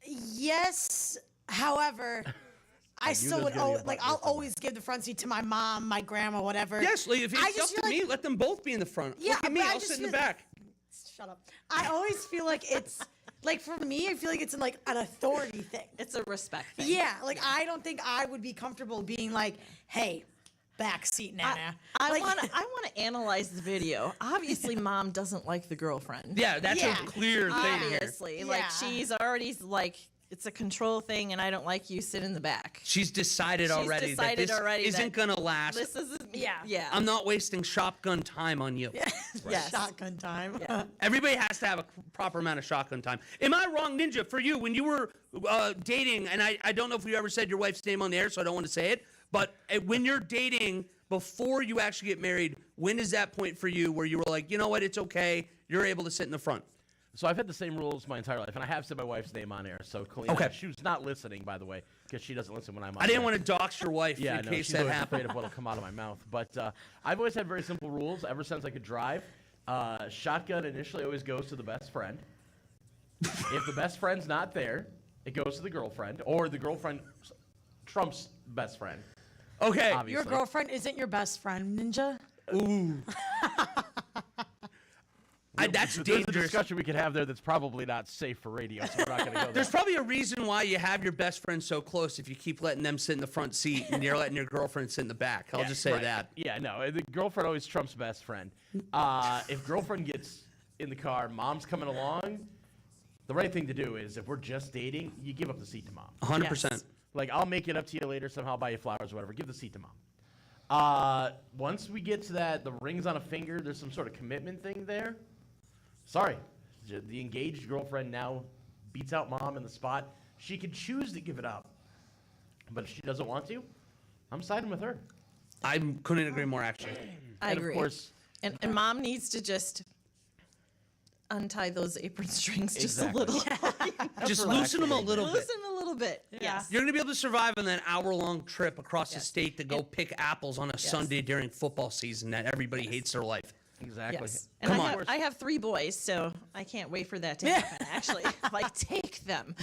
Speaker 16: Yes, however, I still would I'll always give the front seat to my mom, my grandma, whatever.
Speaker 28: Yes, like, if
Speaker 16: I
Speaker 28: it's
Speaker 16: just
Speaker 28: up to
Speaker 16: feel
Speaker 28: me, let them both be in the front.
Speaker 16: Yeah,
Speaker 28: Look at me,
Speaker 16: but I
Speaker 28: I'll
Speaker 16: just
Speaker 28: sit in the
Speaker 16: feel-
Speaker 28: back.
Speaker 16: Shut up. I always feel like it's like, for me, I feel like it's an authority thing.
Speaker 17: It's a respect thing.
Speaker 16: Yeah, like I don't think I would be comfortable being like, "Hey, back seat, Nana."
Speaker 17: I
Speaker 16: Like-
Speaker 17: want to analyze the video. Obviously, mom doesn't like the girlfriend.
Speaker 28: Yeah, that's a clear thing here.
Speaker 17: Obviously, like she's already like, it's a control thing, and I don't like you. Sit in the back.
Speaker 28: She's decided already that this isn't going to last.
Speaker 17: This isn't. Yeah.
Speaker 28: I'm not wasting shotgun time on you.
Speaker 16: Yes. Shotgun time.
Speaker 28: Everybody has to have a proper amount of shotgun time. Am I wrong, Ninja, for you, when you were dating, and I don't know if you ever said your wife's name on the air, so I don't want to say it, but when you're dating, before you actually get married, when is that point for you where you were like, you know what, it's okay, you're able to sit in the front?
Speaker 10: So I've had the same rules my entire life, and I have said my wife's name on air. So
Speaker 28: Okay.
Speaker 10: she was not listening, by the way, because she doesn't listen when I'm on
Speaker 28: I didn't
Speaker 10: air.
Speaker 28: want to dox your wife
Speaker 10: Yeah,
Speaker 28: in
Speaker 10: no,
Speaker 28: case
Speaker 10: she's
Speaker 28: that
Speaker 10: always
Speaker 28: happened.
Speaker 10: afraid of what'll come out of my mouth. But I've always had very simple rules ever since I could drive. Shotgun initially always goes to the best friend. If the best friend's not there, it goes to the girlfriend, or the girlfriend trumps best friend.
Speaker 28: Okay.
Speaker 10: Obviously.
Speaker 16: Your girlfriend isn't your best friend, Ninja.
Speaker 12: Ooh. That's
Speaker 10: There's
Speaker 12: dangerous.
Speaker 10: a discussion we could have there that's probably not safe for radio, so we're not going to go there.
Speaker 12: There's probably a reason why you have your best friend so close if you keep letting them sit in the front seat and you're letting your girlfriend sit in the back. I'll just say that.
Speaker 10: Yeah, no, the girlfriend always trumps best friend. If girlfriend gets in the car, mom's coming along, the right thing to do is if we're just dating, you give up the seat to mom.
Speaker 12: 100%.
Speaker 10: Yes. Like, I'll make it up to you later somehow, buy you flowers or whatever. Give the seat to mom. Once we get to that, the ring's on a finger, there's some sort of commitment thing there. Sorry. The engaged girlfriend now beats out mom in the spot. She could choose to give it up. But if she doesn't want to, I'm siding with her.
Speaker 12: I couldn't agree more, actually.
Speaker 17: I
Speaker 10: And
Speaker 17: agree.
Speaker 10: of course,
Speaker 17: and mom needs to just untie those apron strings just a little.
Speaker 12: Just loosen them a little bit.
Speaker 17: Loosen a little bit. Yes.
Speaker 12: You're going to be able to survive on that hour-long trip across the state to go pick apples on a Sunday during football season that everybody hates their life.
Speaker 10: Exactly.
Speaker 17: Yes. And
Speaker 12: Come on.
Speaker 17: I have 3 boys, so I can't wait for that to happen, actually. Like, take them.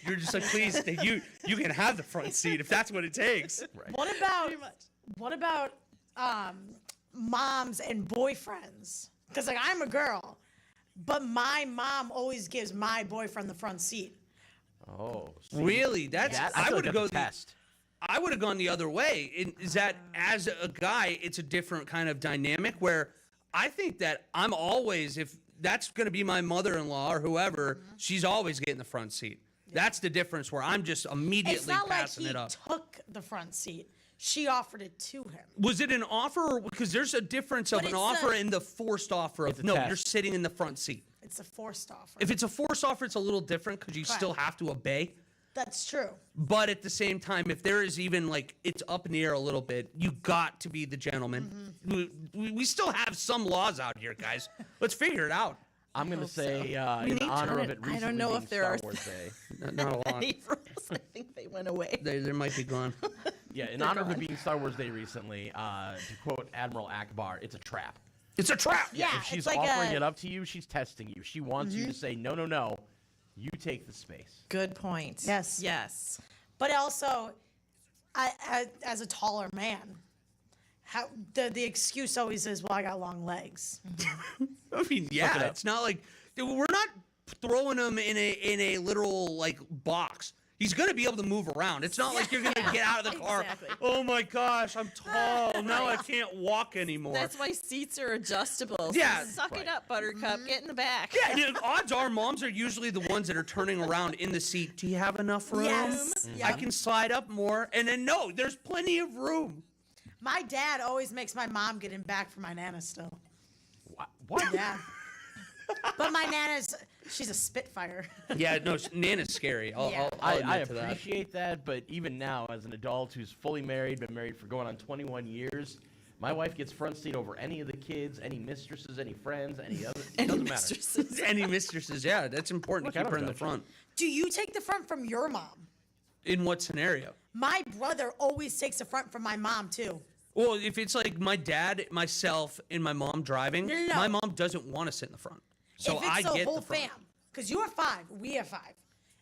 Speaker 12: You're just like, please, you can have the front seat if that's what it takes. Right.
Speaker 16: What about moms and boyfriends? Because like I'm a girl, but my mom always gives my boyfriend the front seat.
Speaker 10: Oh,
Speaker 12: really? I would have gone
Speaker 10: test.
Speaker 12: I would have gone the other way. Is that as a guy, it's a different kind of dynamic where I think that I'm always, if that's going to be my mother-in-law or whoever, she's always getting the front seat. Yeah. That's the difference where I'm just immediately passing it up.
Speaker 16: It's not like he took the front seat. She offered it to him.
Speaker 12: Was it an offer? Because there's a difference of an offer and the forced offer of, no, you're sitting in the front seat.
Speaker 16: It's a forced offer.
Speaker 12: If it's a forced offer, it's a little different because you still have to obey.
Speaker 16: That's true.
Speaker 12: But at the same time, if there is even like it's up in the air a little bit, you got to be the gentleman. We still have some laws out here, guys. Let's figure it out.
Speaker 10: I'm going to say in honor of it recently
Speaker 17: I don't know
Speaker 10: being
Speaker 17: if there
Speaker 10: Star
Speaker 17: are
Speaker 10: Wars Day.
Speaker 12: Not a lot.
Speaker 17: any rules. I think they went away.
Speaker 12: They might be gone.
Speaker 10: Yeah, in honor of it being Star Wars Day recently, to quote Admiral Akbar, it's a trap.
Speaker 12: It's a trap.
Speaker 16: Yeah,
Speaker 10: if she's
Speaker 16: it's like
Speaker 10: offering it up to you, she's testing you. She wants you to say, no, no, no. You take the space.
Speaker 17: Good point.
Speaker 16: Yes.
Speaker 17: Yes.
Speaker 16: But also, I as a taller man, the excuse always is, well, I got long legs.
Speaker 12: I mean, yeah, it's not like we're not throwing him in a literal like box. He's going to be able to move around. It's not like you're going to get out of the car.
Speaker 17: Exactly.
Speaker 12: Oh my gosh, I'm tall. Now I can't walk anymore.
Speaker 17: That's why seats are adjustable.
Speaker 12: Yeah.
Speaker 17: So suck it up, Buttercup. Get in the back.
Speaker 12: Yeah, and odds are moms are usually the ones that are turning around in the seat. Do you have enough room?
Speaker 16: Yes.
Speaker 12: I can slide up more. And then, no, there's plenty of room.
Speaker 16: My dad always makes my mom get in back for my Nana still.
Speaker 10: What?
Speaker 16: Yeah. But my Nana's, she's a Spitfire.
Speaker 12: Yeah, no, Nana's scary. I'll
Speaker 10: I
Speaker 12: admit to that.
Speaker 10: appreciate that, but even now, as an adult who's fully married, been married for going on 21 years, my wife gets front seat over any of the kids, any mistresses, any friends, any other. It doesn't matter.
Speaker 12: Any mistresses, yeah, that's important to keep her in the front.
Speaker 16: Do you take the front from your mom?
Speaker 12: In what scenario?
Speaker 16: My brother always takes the front from my mom, too.
Speaker 12: Well, if it's like my dad, myself, and my mom driving,
Speaker 16: No.
Speaker 12: my mom doesn't want to sit in the front. So
Speaker 16: if it's
Speaker 12: I
Speaker 16: the
Speaker 12: get
Speaker 16: whole
Speaker 12: the front.
Speaker 16: fam, because you have 5, we have 5,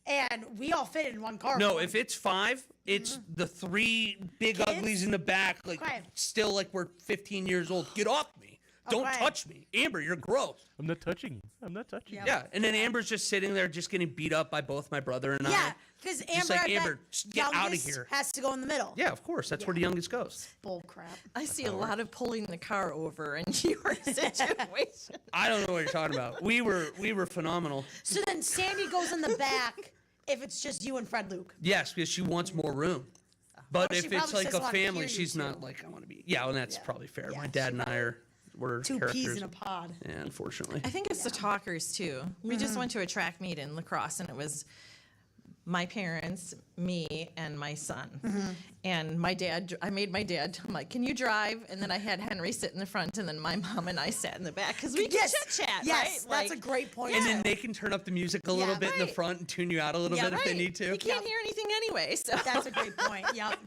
Speaker 16: and we all fit in one car.
Speaker 12: No, if it's 5, it's the 3 big
Speaker 16: Kids?
Speaker 12: uglies in the back, like
Speaker 16: Okay.
Speaker 12: still like we're 15 years old. Get off me. Don't
Speaker 16: Okay.
Speaker 12: touch me. Amber, you're gross.
Speaker 10: I'm not touching you. I'm not touching you.
Speaker 12: Yeah, and then Amber's just sitting there just getting beat up by both my brother and I.
Speaker 16: Yeah, because
Speaker 12: Just
Speaker 16: Amber,
Speaker 12: like,
Speaker 16: I bet
Speaker 12: Amber, just get outta
Speaker 16: youngest
Speaker 12: here.
Speaker 16: has to go in the middle.
Speaker 12: Yeah, of course. That's where the youngest goes.
Speaker 16: Bull crap.
Speaker 17: I see a lot of pulling the car over in your situation.
Speaker 12: I don't know what you're talking about. We were phenomenal.
Speaker 16: So then Sandy goes in the back if it's just you and Fred Luke.
Speaker 12: Yes, because she wants more room. But
Speaker 16: She
Speaker 12: if it's
Speaker 16: probably
Speaker 12: like
Speaker 16: just
Speaker 12: a
Speaker 16: wanna hear
Speaker 12: family,
Speaker 16: you
Speaker 12: she's
Speaker 16: too.
Speaker 12: not like, I want to be. Yeah, well, that's probably fair.
Speaker 16: Yeah,
Speaker 12: My dad
Speaker 16: she
Speaker 12: and we're
Speaker 16: 2
Speaker 12: characters.
Speaker 16: peas in a pod.
Speaker 12: Yeah, unfortunately.
Speaker 17: I think it's the talkers too. We just went to a track meet in La Crosse, and it was my parents, me, and my son. And my dad, I made my dad, I'm like, can you drive? And then I had Henry sit in the front, and then my mom and I sat in the back because we can
Speaker 16: Yes,
Speaker 17: chit-chat,
Speaker 16: yes,
Speaker 17: right?
Speaker 16: that's a great point.
Speaker 12: And then they can turn up the music a little
Speaker 16: Yeah,
Speaker 12: bit in the
Speaker 17: right.
Speaker 12: front and tune you out a little
Speaker 17: Yeah,
Speaker 12: bit if they
Speaker 17: right.
Speaker 12: need to.
Speaker 17: You can't hear anything anyway, so.
Speaker 16: That's a great point. Yep.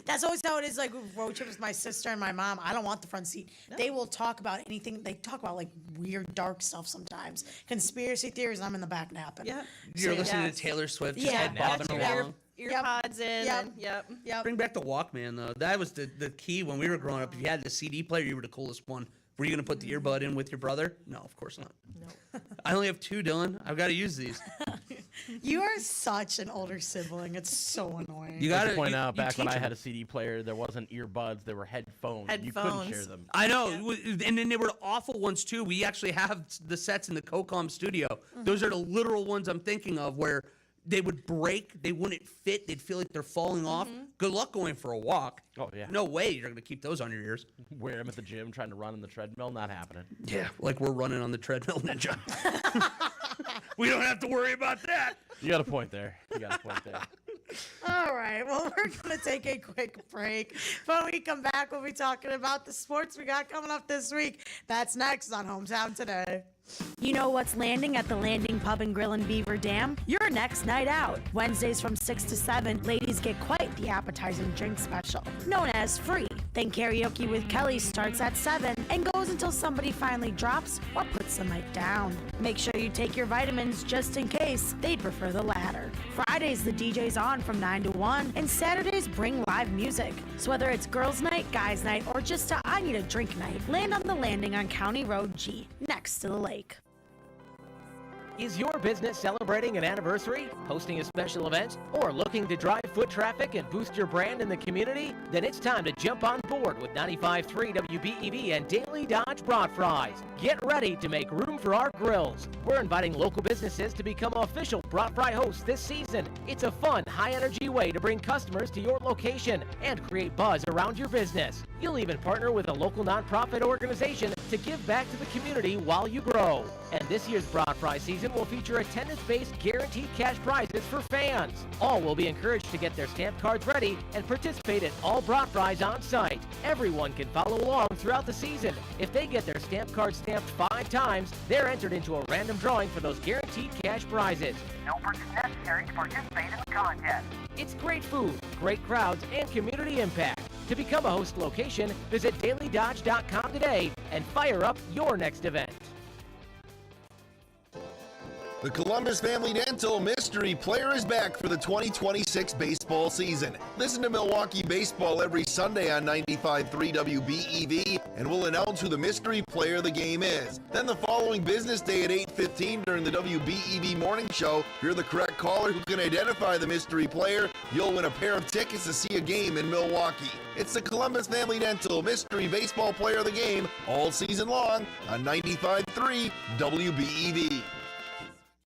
Speaker 16: That's always how it is. Like with road trips, my sister and my mom. I don't want the front seat. They will talk about anything. They talk about like weird, dark stuff sometimes. Conspiracy theories. I'm in the back napping.
Speaker 17: Yeah.
Speaker 12: You're
Speaker 17: So,
Speaker 12: listening
Speaker 17: yes.
Speaker 12: to Taylor Swift, just
Speaker 16: Yeah,
Speaker 12: head bobbing
Speaker 16: yeah.
Speaker 12: along.
Speaker 17: earpods in.
Speaker 16: Yep.
Speaker 17: And, yep.
Speaker 16: Yep.
Speaker 12: Bring back the Walkman, though. That was the key when we were growing up. If you had the CD player, you were the coolest one. Were you going to put the earbud in with your brother? No, of course not.
Speaker 17: No.
Speaker 12: I only have 2, Dylan. I've got to use these.
Speaker 16: You are such an older sibling. It's so annoying.
Speaker 10: You got to point out, back when I had a CD player, there wasn't earbuds. There were headphones. You couldn't share them.
Speaker 12: I know. And then they were awful ones, too. We actually have the sets in the CoCom studio. Those are the literal ones I'm thinking of where they would break. They wouldn't fit. They'd feel like they're falling off. Good luck going for a walk.
Speaker 10: Oh, yeah.
Speaker 12: No way you're going to keep those on your ears.
Speaker 10: Wear them at the gym, trying to run on the treadmill. Not happening.
Speaker 12: Yeah, like we're running on the treadmill, Ninja. We don't have to worry about that.
Speaker 10: You got a point there.
Speaker 16: All right. Well, we're going to take a quick break. When we come back, we'll be talking about the sports we got coming up this week. That's next on Hometown Today.
Speaker 15: You know what's landing at the Landing Pub and Grill in Beaver Dam? Your next night out. Wednesdays from 6 to 7, ladies get quite the appetizing drink special, known as free. Then karaoke with Kelly starts at 7 and goes until somebody finally drops or puts the mic down. Make sure you take your vitamins just in case they'd prefer the latter. Fridays, the DJ's on from 9 to 1, and Saturdays bring live music. So whether it's girls' night, guys' night, or just a I need a drink night, land on the Landing on County Road G, next to the lake.
Speaker 9: Is your business celebrating an anniversary, hosting a special event, or looking to drive foot traffic and boost your brand in the community? Then it's time to jump on board with 95.3 WBEV and Daily Dodge Brat Fries. Get ready to make room for our grills. We're inviting local businesses to become official Brat Fry hosts this season. It's a fun, high-energy way to bring customers to your location and create buzz around your business. You'll even partner with a local nonprofit organization to give back to the community while you grow. And this year's Brat Fry season will feature attendance-based guaranteed cash prizes for fans. All will be encouraged to get their stamp cards ready and participate in all Brat Fries on site. Everyone can follow along throughout the season. If they get their stamp card stamped 5 times, they're entered into a random drawing for those guaranteed cash prizes.
Speaker 13: No purchase necessary to participate in the contest.
Speaker 9: It's great food, great crowds, and community impact. To become a host location, visit DailyDodge.com today and fire up your next event.
Speaker 25: The Columbus Family Dental Mystery Player is back for the 2026 baseball season. Listen to Milwaukee Baseball every Sunday on 95.3 WBEV, and we'll announce who the mystery player of the game is. Then the following business day at 8:15 during the WBEV Morning Show, if you're the correct caller who can identify the mystery player, you'll win a pair of tickets to see a game in Milwaukee. It's the Columbus Family Dental Mystery Baseball Player of the Game all season long on 95.3 WBEV.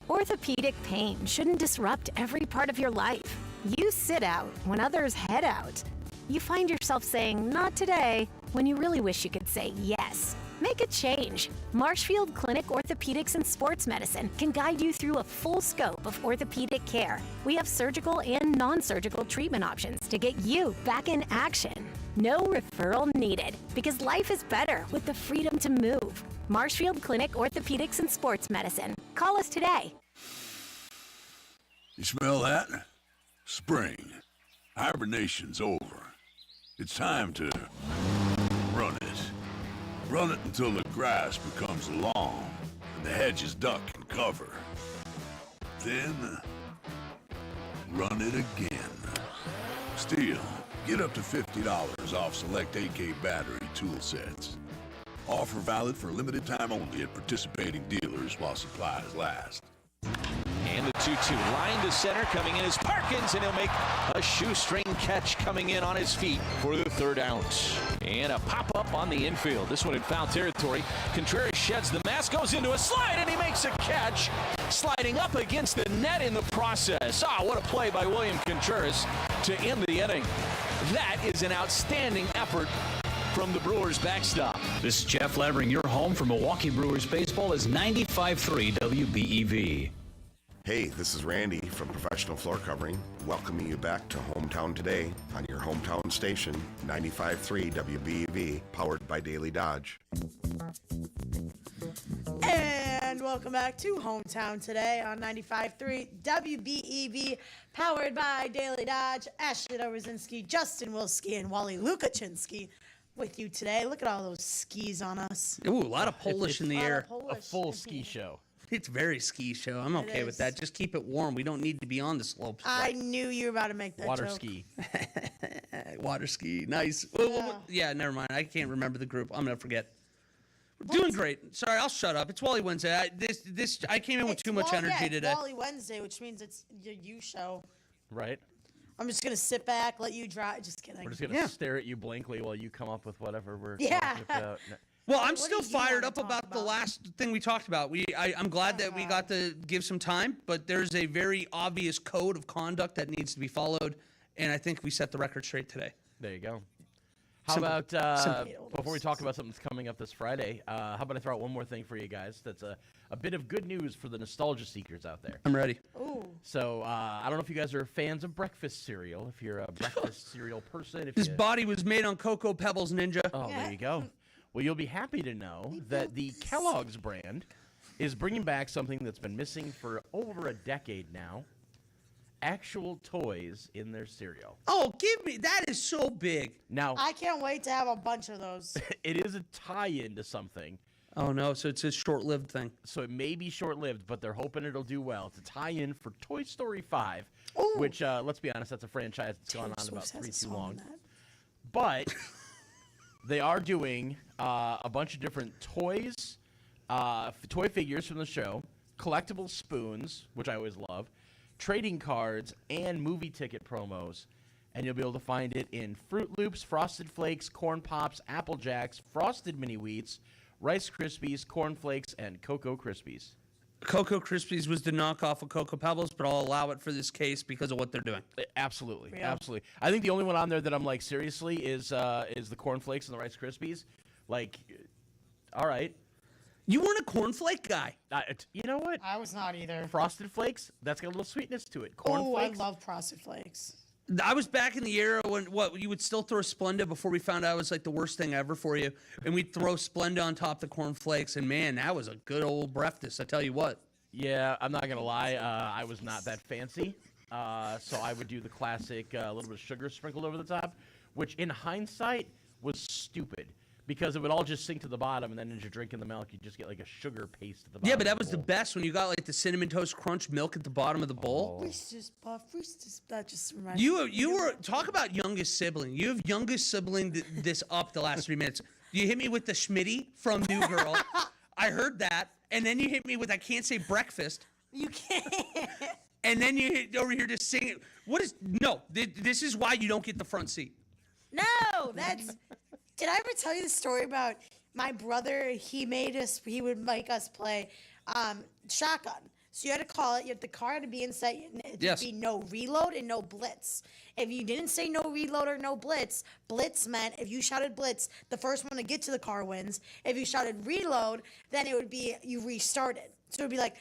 Speaker 11: Orthopedic pain shouldn't disrupt every part of your life. You sit out when others head out. You find yourself saying, "Not today," when you really wish you could say yes. Make a change. Marshfield Clinic Orthopedics and Sports Medicine can guide you through a full scope of orthopedic care. We have surgical and non-surgical treatment options to get you back in action. No referral needed, because life is better with the freedom to move. Marshfield Clinic Orthopedics and Sports Medicine. Call us today.
Speaker 14: You smell that? Spring. Hibernation's over. It's time to run it. Run it until the grass becomes long and the hedges duck and cover. Then, run it again. Still, get up to $50 off select AK battery tool sets. Offer valid for a limited time only at participating dealers while supplies last.
Speaker 18: And the 2-2 line to center coming in is Parkins, and he'll make a shoestring catch coming in on his feet for the 3rd out. And a pop-up on the infield. This one in foul territory. Contreras sheds the mask, goes into a slide, and he makes a catch, sliding up against the net in the process. What a play by William Contreras to end the inning. That is an outstanding effort from the Brewers backstop.
Speaker 19: This is Jeff Levering. Your home for Milwaukee Brewers baseball is 95.3 WBEV.
Speaker 1: Hey, this is Randy from Professional Floor Covering, welcoming you back to Hometown Today on your hometown station, 95.3 WBEV, powered by Daily Dodge.
Speaker 16: And welcome back to Hometown Today on 95.3 WBEV, powered by Daily Dodge. Ashley Rosinski, Justin Wilski, and Wally Lukaczynski with you today. Look at all those skis on us.
Speaker 12: Ooh, a lot of Polish in the air.
Speaker 10: A full ski show.
Speaker 12: It's very ski show. I'm okay with that. Just keep it warm. We don't need to be on the slopes.
Speaker 16: I knew you were about to make that
Speaker 10: Water
Speaker 16: joke.
Speaker 10: ski.
Speaker 12: Water ski. Nice. Yeah, never mind. I can't remember the group. I'm going to forget. We're doing great. Sorry, I'll shut up. It's Wally Wednesday. I came in with too much energy
Speaker 16: it's
Speaker 12: today.
Speaker 16: Wally Wednesday, which means it's your you show.
Speaker 10: Right.
Speaker 16: I'm just going to sit back, let you drive. Just kidding.
Speaker 10: We're just going to stare at you blankly while you come up with whatever we're
Speaker 16: Yeah.
Speaker 10: talking about.
Speaker 12: Well,
Speaker 16: What
Speaker 12: I'm
Speaker 16: do
Speaker 12: still
Speaker 16: you
Speaker 12: fired
Speaker 16: wanna
Speaker 12: up
Speaker 16: talk
Speaker 12: about the last thing we talked about. I'm glad that we got to give some time, but there's a very obvious code of conduct that needs to be followed, and I think we set the record straight today.
Speaker 10: There you go. How
Speaker 12: Simple.
Speaker 10: about, before we talk about something that's coming up this Friday, how about I throw out one more thing for you guys that's a bit of good news for the nostalgia seekers out there.
Speaker 12: I'm ready.
Speaker 16: Ooh.
Speaker 10: So, I don't know if you guys are fans of breakfast cereal, if you're a breakfast cereal person. If
Speaker 12: His
Speaker 10: you,
Speaker 12: body was made on Cocoa Pebbles, Ninja.
Speaker 10: Oh, there you go. Well, you'll be happy to know that the Kellogg's brand is bringing back something that's been missing for over a decade now. Actual toys in their cereal.
Speaker 12: Oh, give me that is so big.
Speaker 10: Now,
Speaker 16: I can't wait to have a bunch of those.
Speaker 10: it is a tie-in to something.
Speaker 12: Oh no, so it's a short-lived thing.
Speaker 10: So it may be short-lived, but they're hoping it'll do well. It's a tie-in for Toy Story 5, which, let's be honest, that's a franchise that's gone on about too long. But they are doing a bunch of different toys, toy figures from the show, collectible spoons, which I always love, trading cards, and movie ticket promos. And you'll be able to find it in Fruit Loops, Frosted Flakes, Corn Pops, Apple Jacks, Frosted Mini Wheats, Rice Krispies, Corn Flakes, and Cocoa Krispies.
Speaker 12: Cocoa Krispies was the knockoff of Cocoa Pebbles, but I'll allow it for this case because of what they're doing.
Speaker 10: Absolutely, absolutely. I think the only one on there that I'm like, seriously, is the Corn Flakes and the Rice Krispies. Like, all right.
Speaker 12: You weren't a cornflake guy.
Speaker 10: You know what?
Speaker 16: I was not either.
Speaker 10: Frosted Flakes, that's got a little sweetness to it. Corn
Speaker 16: Oh, I
Speaker 10: Flakes.
Speaker 16: love Frosted Flakes.
Speaker 12: I was back in the era when you would still throw Splenda before we found out it was like the worst thing ever for you, and we'd throw Splenda on top of the cornflakes, and man, that was a good old breakfast. I tell you what.
Speaker 10: Yeah, I'm not gonna lie. I was not that fancy, so I would do the classic little bit of sugar sprinkled over the top, which in hindsight was stupid. Because it would all just sink to the bottom, and then as you're drinking the milk, you just get like a sugar paste at the bottom.
Speaker 12: Yeah, but that was the best when you got like the Cinnamon Toast Crunch milk at the bottom of the bowl.
Speaker 16: Reese's Puff, that just reminds me.
Speaker 12: You were talk about youngest sibling. You have youngest sibling this up the last 3 minutes. You hit me with the Schmitty from New Girl. I heard that, and then you hit me with I can't say breakfast.
Speaker 16: You can't.
Speaker 12: And then you hit over here just singing. What is no? This is why you don't get the front seat.
Speaker 16: No, that's. Did I ever tell you the story about my brother? He would make us play shotgun. So you had to call it. The car had to be in sight. It'd be no reload and no blitz. If you didn't say no reload or no blitz, blitz meant if you shouted blitz, the first one to get to the car wins. If you shouted reload, then it would be you restarted. So it would be like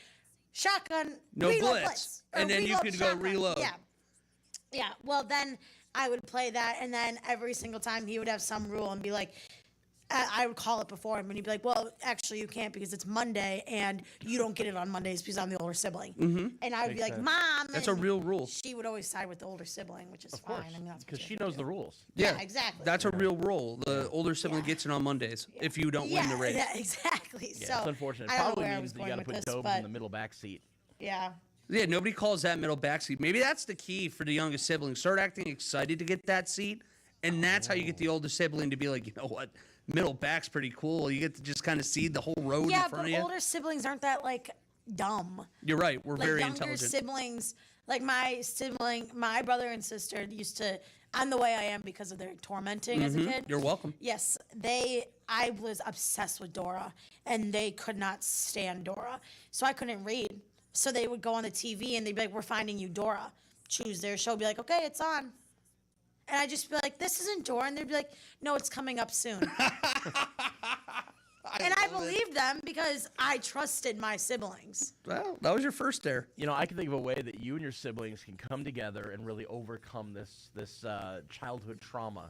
Speaker 16: shotgun,
Speaker 12: no
Speaker 16: reload,
Speaker 12: blitz. And then you could
Speaker 16: shotgun.
Speaker 12: go reload.
Speaker 16: Yeah. Yeah. Well, then I would play that, and then every single time he would have some rule and be like, I would call it before him, and he'd be like, well, actually, you can't because it's Monday, and you don't get it on Mondays because I'm the older sibling.
Speaker 12: Mm-hmm.
Speaker 16: And I would be like, Mom.
Speaker 12: That's a real rule.
Speaker 16: She would always side with the older sibling, which is fine. I mean, that's
Speaker 10: because she knows the rules.
Speaker 16: Yeah, exactly.
Speaker 12: That's a real rule. The older sibling gets it on Mondays if you don't win the race.
Speaker 16: Yeah, exactly.
Speaker 10: Yeah,
Speaker 16: so
Speaker 10: it's unfortunate. It
Speaker 16: I don't know
Speaker 10: probably
Speaker 16: where I
Speaker 10: means
Speaker 16: was
Speaker 10: that you
Speaker 16: going
Speaker 10: got to
Speaker 16: with
Speaker 10: put
Speaker 16: this,
Speaker 10: Dobes in
Speaker 16: but
Speaker 10: the middle back seat.
Speaker 16: yeah.
Speaker 12: Yeah, nobody calls that middle back seat. Maybe that's the key for the youngest sibling. Start acting excited to get that seat, and that's how you get the older sibling to be like, you know what, middle back's pretty cool. You get to just kind of see the whole road
Speaker 16: Yeah,
Speaker 12: in front
Speaker 16: but
Speaker 12: of you.
Speaker 16: older siblings aren't that like dumb.
Speaker 12: You're right. We're
Speaker 16: Like
Speaker 12: very
Speaker 16: younger
Speaker 12: intelligent.
Speaker 16: siblings, like my brother and sister used to. I'm the way I am because of their tormenting as a kid.
Speaker 12: You're welcome.
Speaker 16: Yes, I was obsessed with Dora, and they could not stand Dora, so I couldn't read. So they would go on the TV and they'd be like, "We're finding you Dora." Choose their show, be like, "Okay, it's on." And I'd just be like, "This isn't Dora," and they'd be like, "No, it's coming up soon." And I believed them because I trusted my siblings.
Speaker 12: Well, that was your first dare.
Speaker 10: You know, I can think of a way that you and your siblings can come together and really overcome this childhood trauma.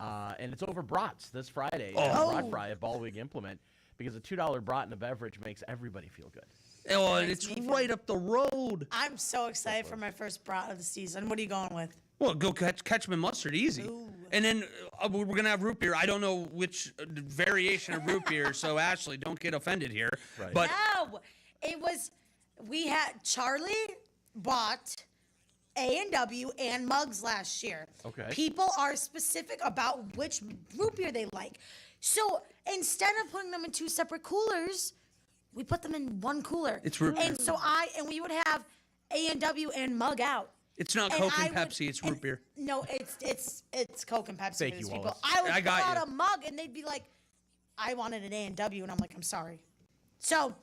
Speaker 10: And it's over brats this Friday. Brat Fry at Ballwig Implement, because a $2 brat and a beverage makes everybody feel good.
Speaker 12: Oh, and it's right up the road.
Speaker 16: I'm so excited for my first brat of the season. What are you going with?
Speaker 12: Well, go ketchup and mustard, easy. Ooh. And then we're going to have root beer. I don't know which variation of root beer, so Ashley, don't get offended here.
Speaker 10: Right.
Speaker 12: But
Speaker 16: no, We had Charlie bought A&W and mugs last year.
Speaker 10: Okay.
Speaker 16: People are specific about which root beer they like. So instead of putting them in two separate coolers, we put them in one cooler.
Speaker 12: It's root beer.
Speaker 16: And we would have A&W and mug out.
Speaker 12: It's not Coke and Pepsi. It's root beer.
Speaker 16: No, it's Coke and Pepsi
Speaker 10: Thank
Speaker 16: for these
Speaker 10: you,
Speaker 16: people.
Speaker 10: Wallace.
Speaker 16: I would
Speaker 12: I got
Speaker 16: pull out
Speaker 12: you.
Speaker 16: a mug and they'd be like, I wanted an A&W, and I'm like, I'm sorry. So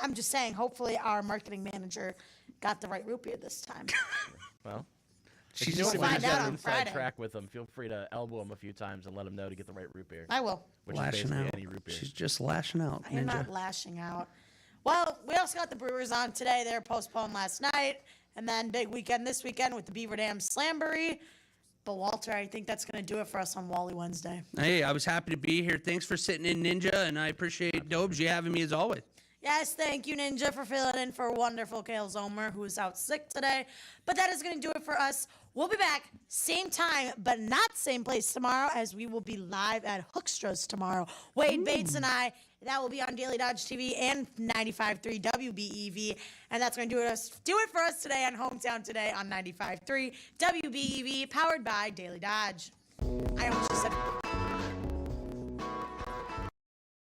Speaker 16: I'm just saying, hopefully our marketing manager got the right root beer this time.
Speaker 10: Well,
Speaker 12: She's
Speaker 10: if you
Speaker 12: just
Speaker 10: want to
Speaker 16: find
Speaker 10: use
Speaker 16: out
Speaker 10: that
Speaker 16: on
Speaker 10: inside
Speaker 16: Friday.
Speaker 10: track with them, feel free to elbow them a few times and let them know to get the right root beer.
Speaker 16: I will.
Speaker 10: Which is
Speaker 12: lashing
Speaker 10: basically
Speaker 12: out.
Speaker 10: any root beer.
Speaker 12: She's just lashing out.
Speaker 16: I am
Speaker 12: Ninja.
Speaker 16: not lashing out. Well, we also got the Brewers on today. They were postponed last night. And then big weekend this weekend with the Beaver Dam Slamboree. But Walter, I think that's going to do it for us on Wally Wednesday.
Speaker 12: Hey, I was happy to be here. Thanks for sitting in, Ninja, and I appreciate Dobes you having me as always.
Speaker 16: Yes, thank you, Ninja, for filling in for wonderful Kale Zomer, who is out sick today. But that is going to do it for us. We'll be back same time, but not same place tomorrow, as we will be live at Hookstra's tomorrow. Wade Bates and I, that will be on Daily Dodge TV and 95.3 WBEV. And that's going to do it for us today on Hometown Today on 95.3 WBEV, powered by Daily Dodge. I almost just said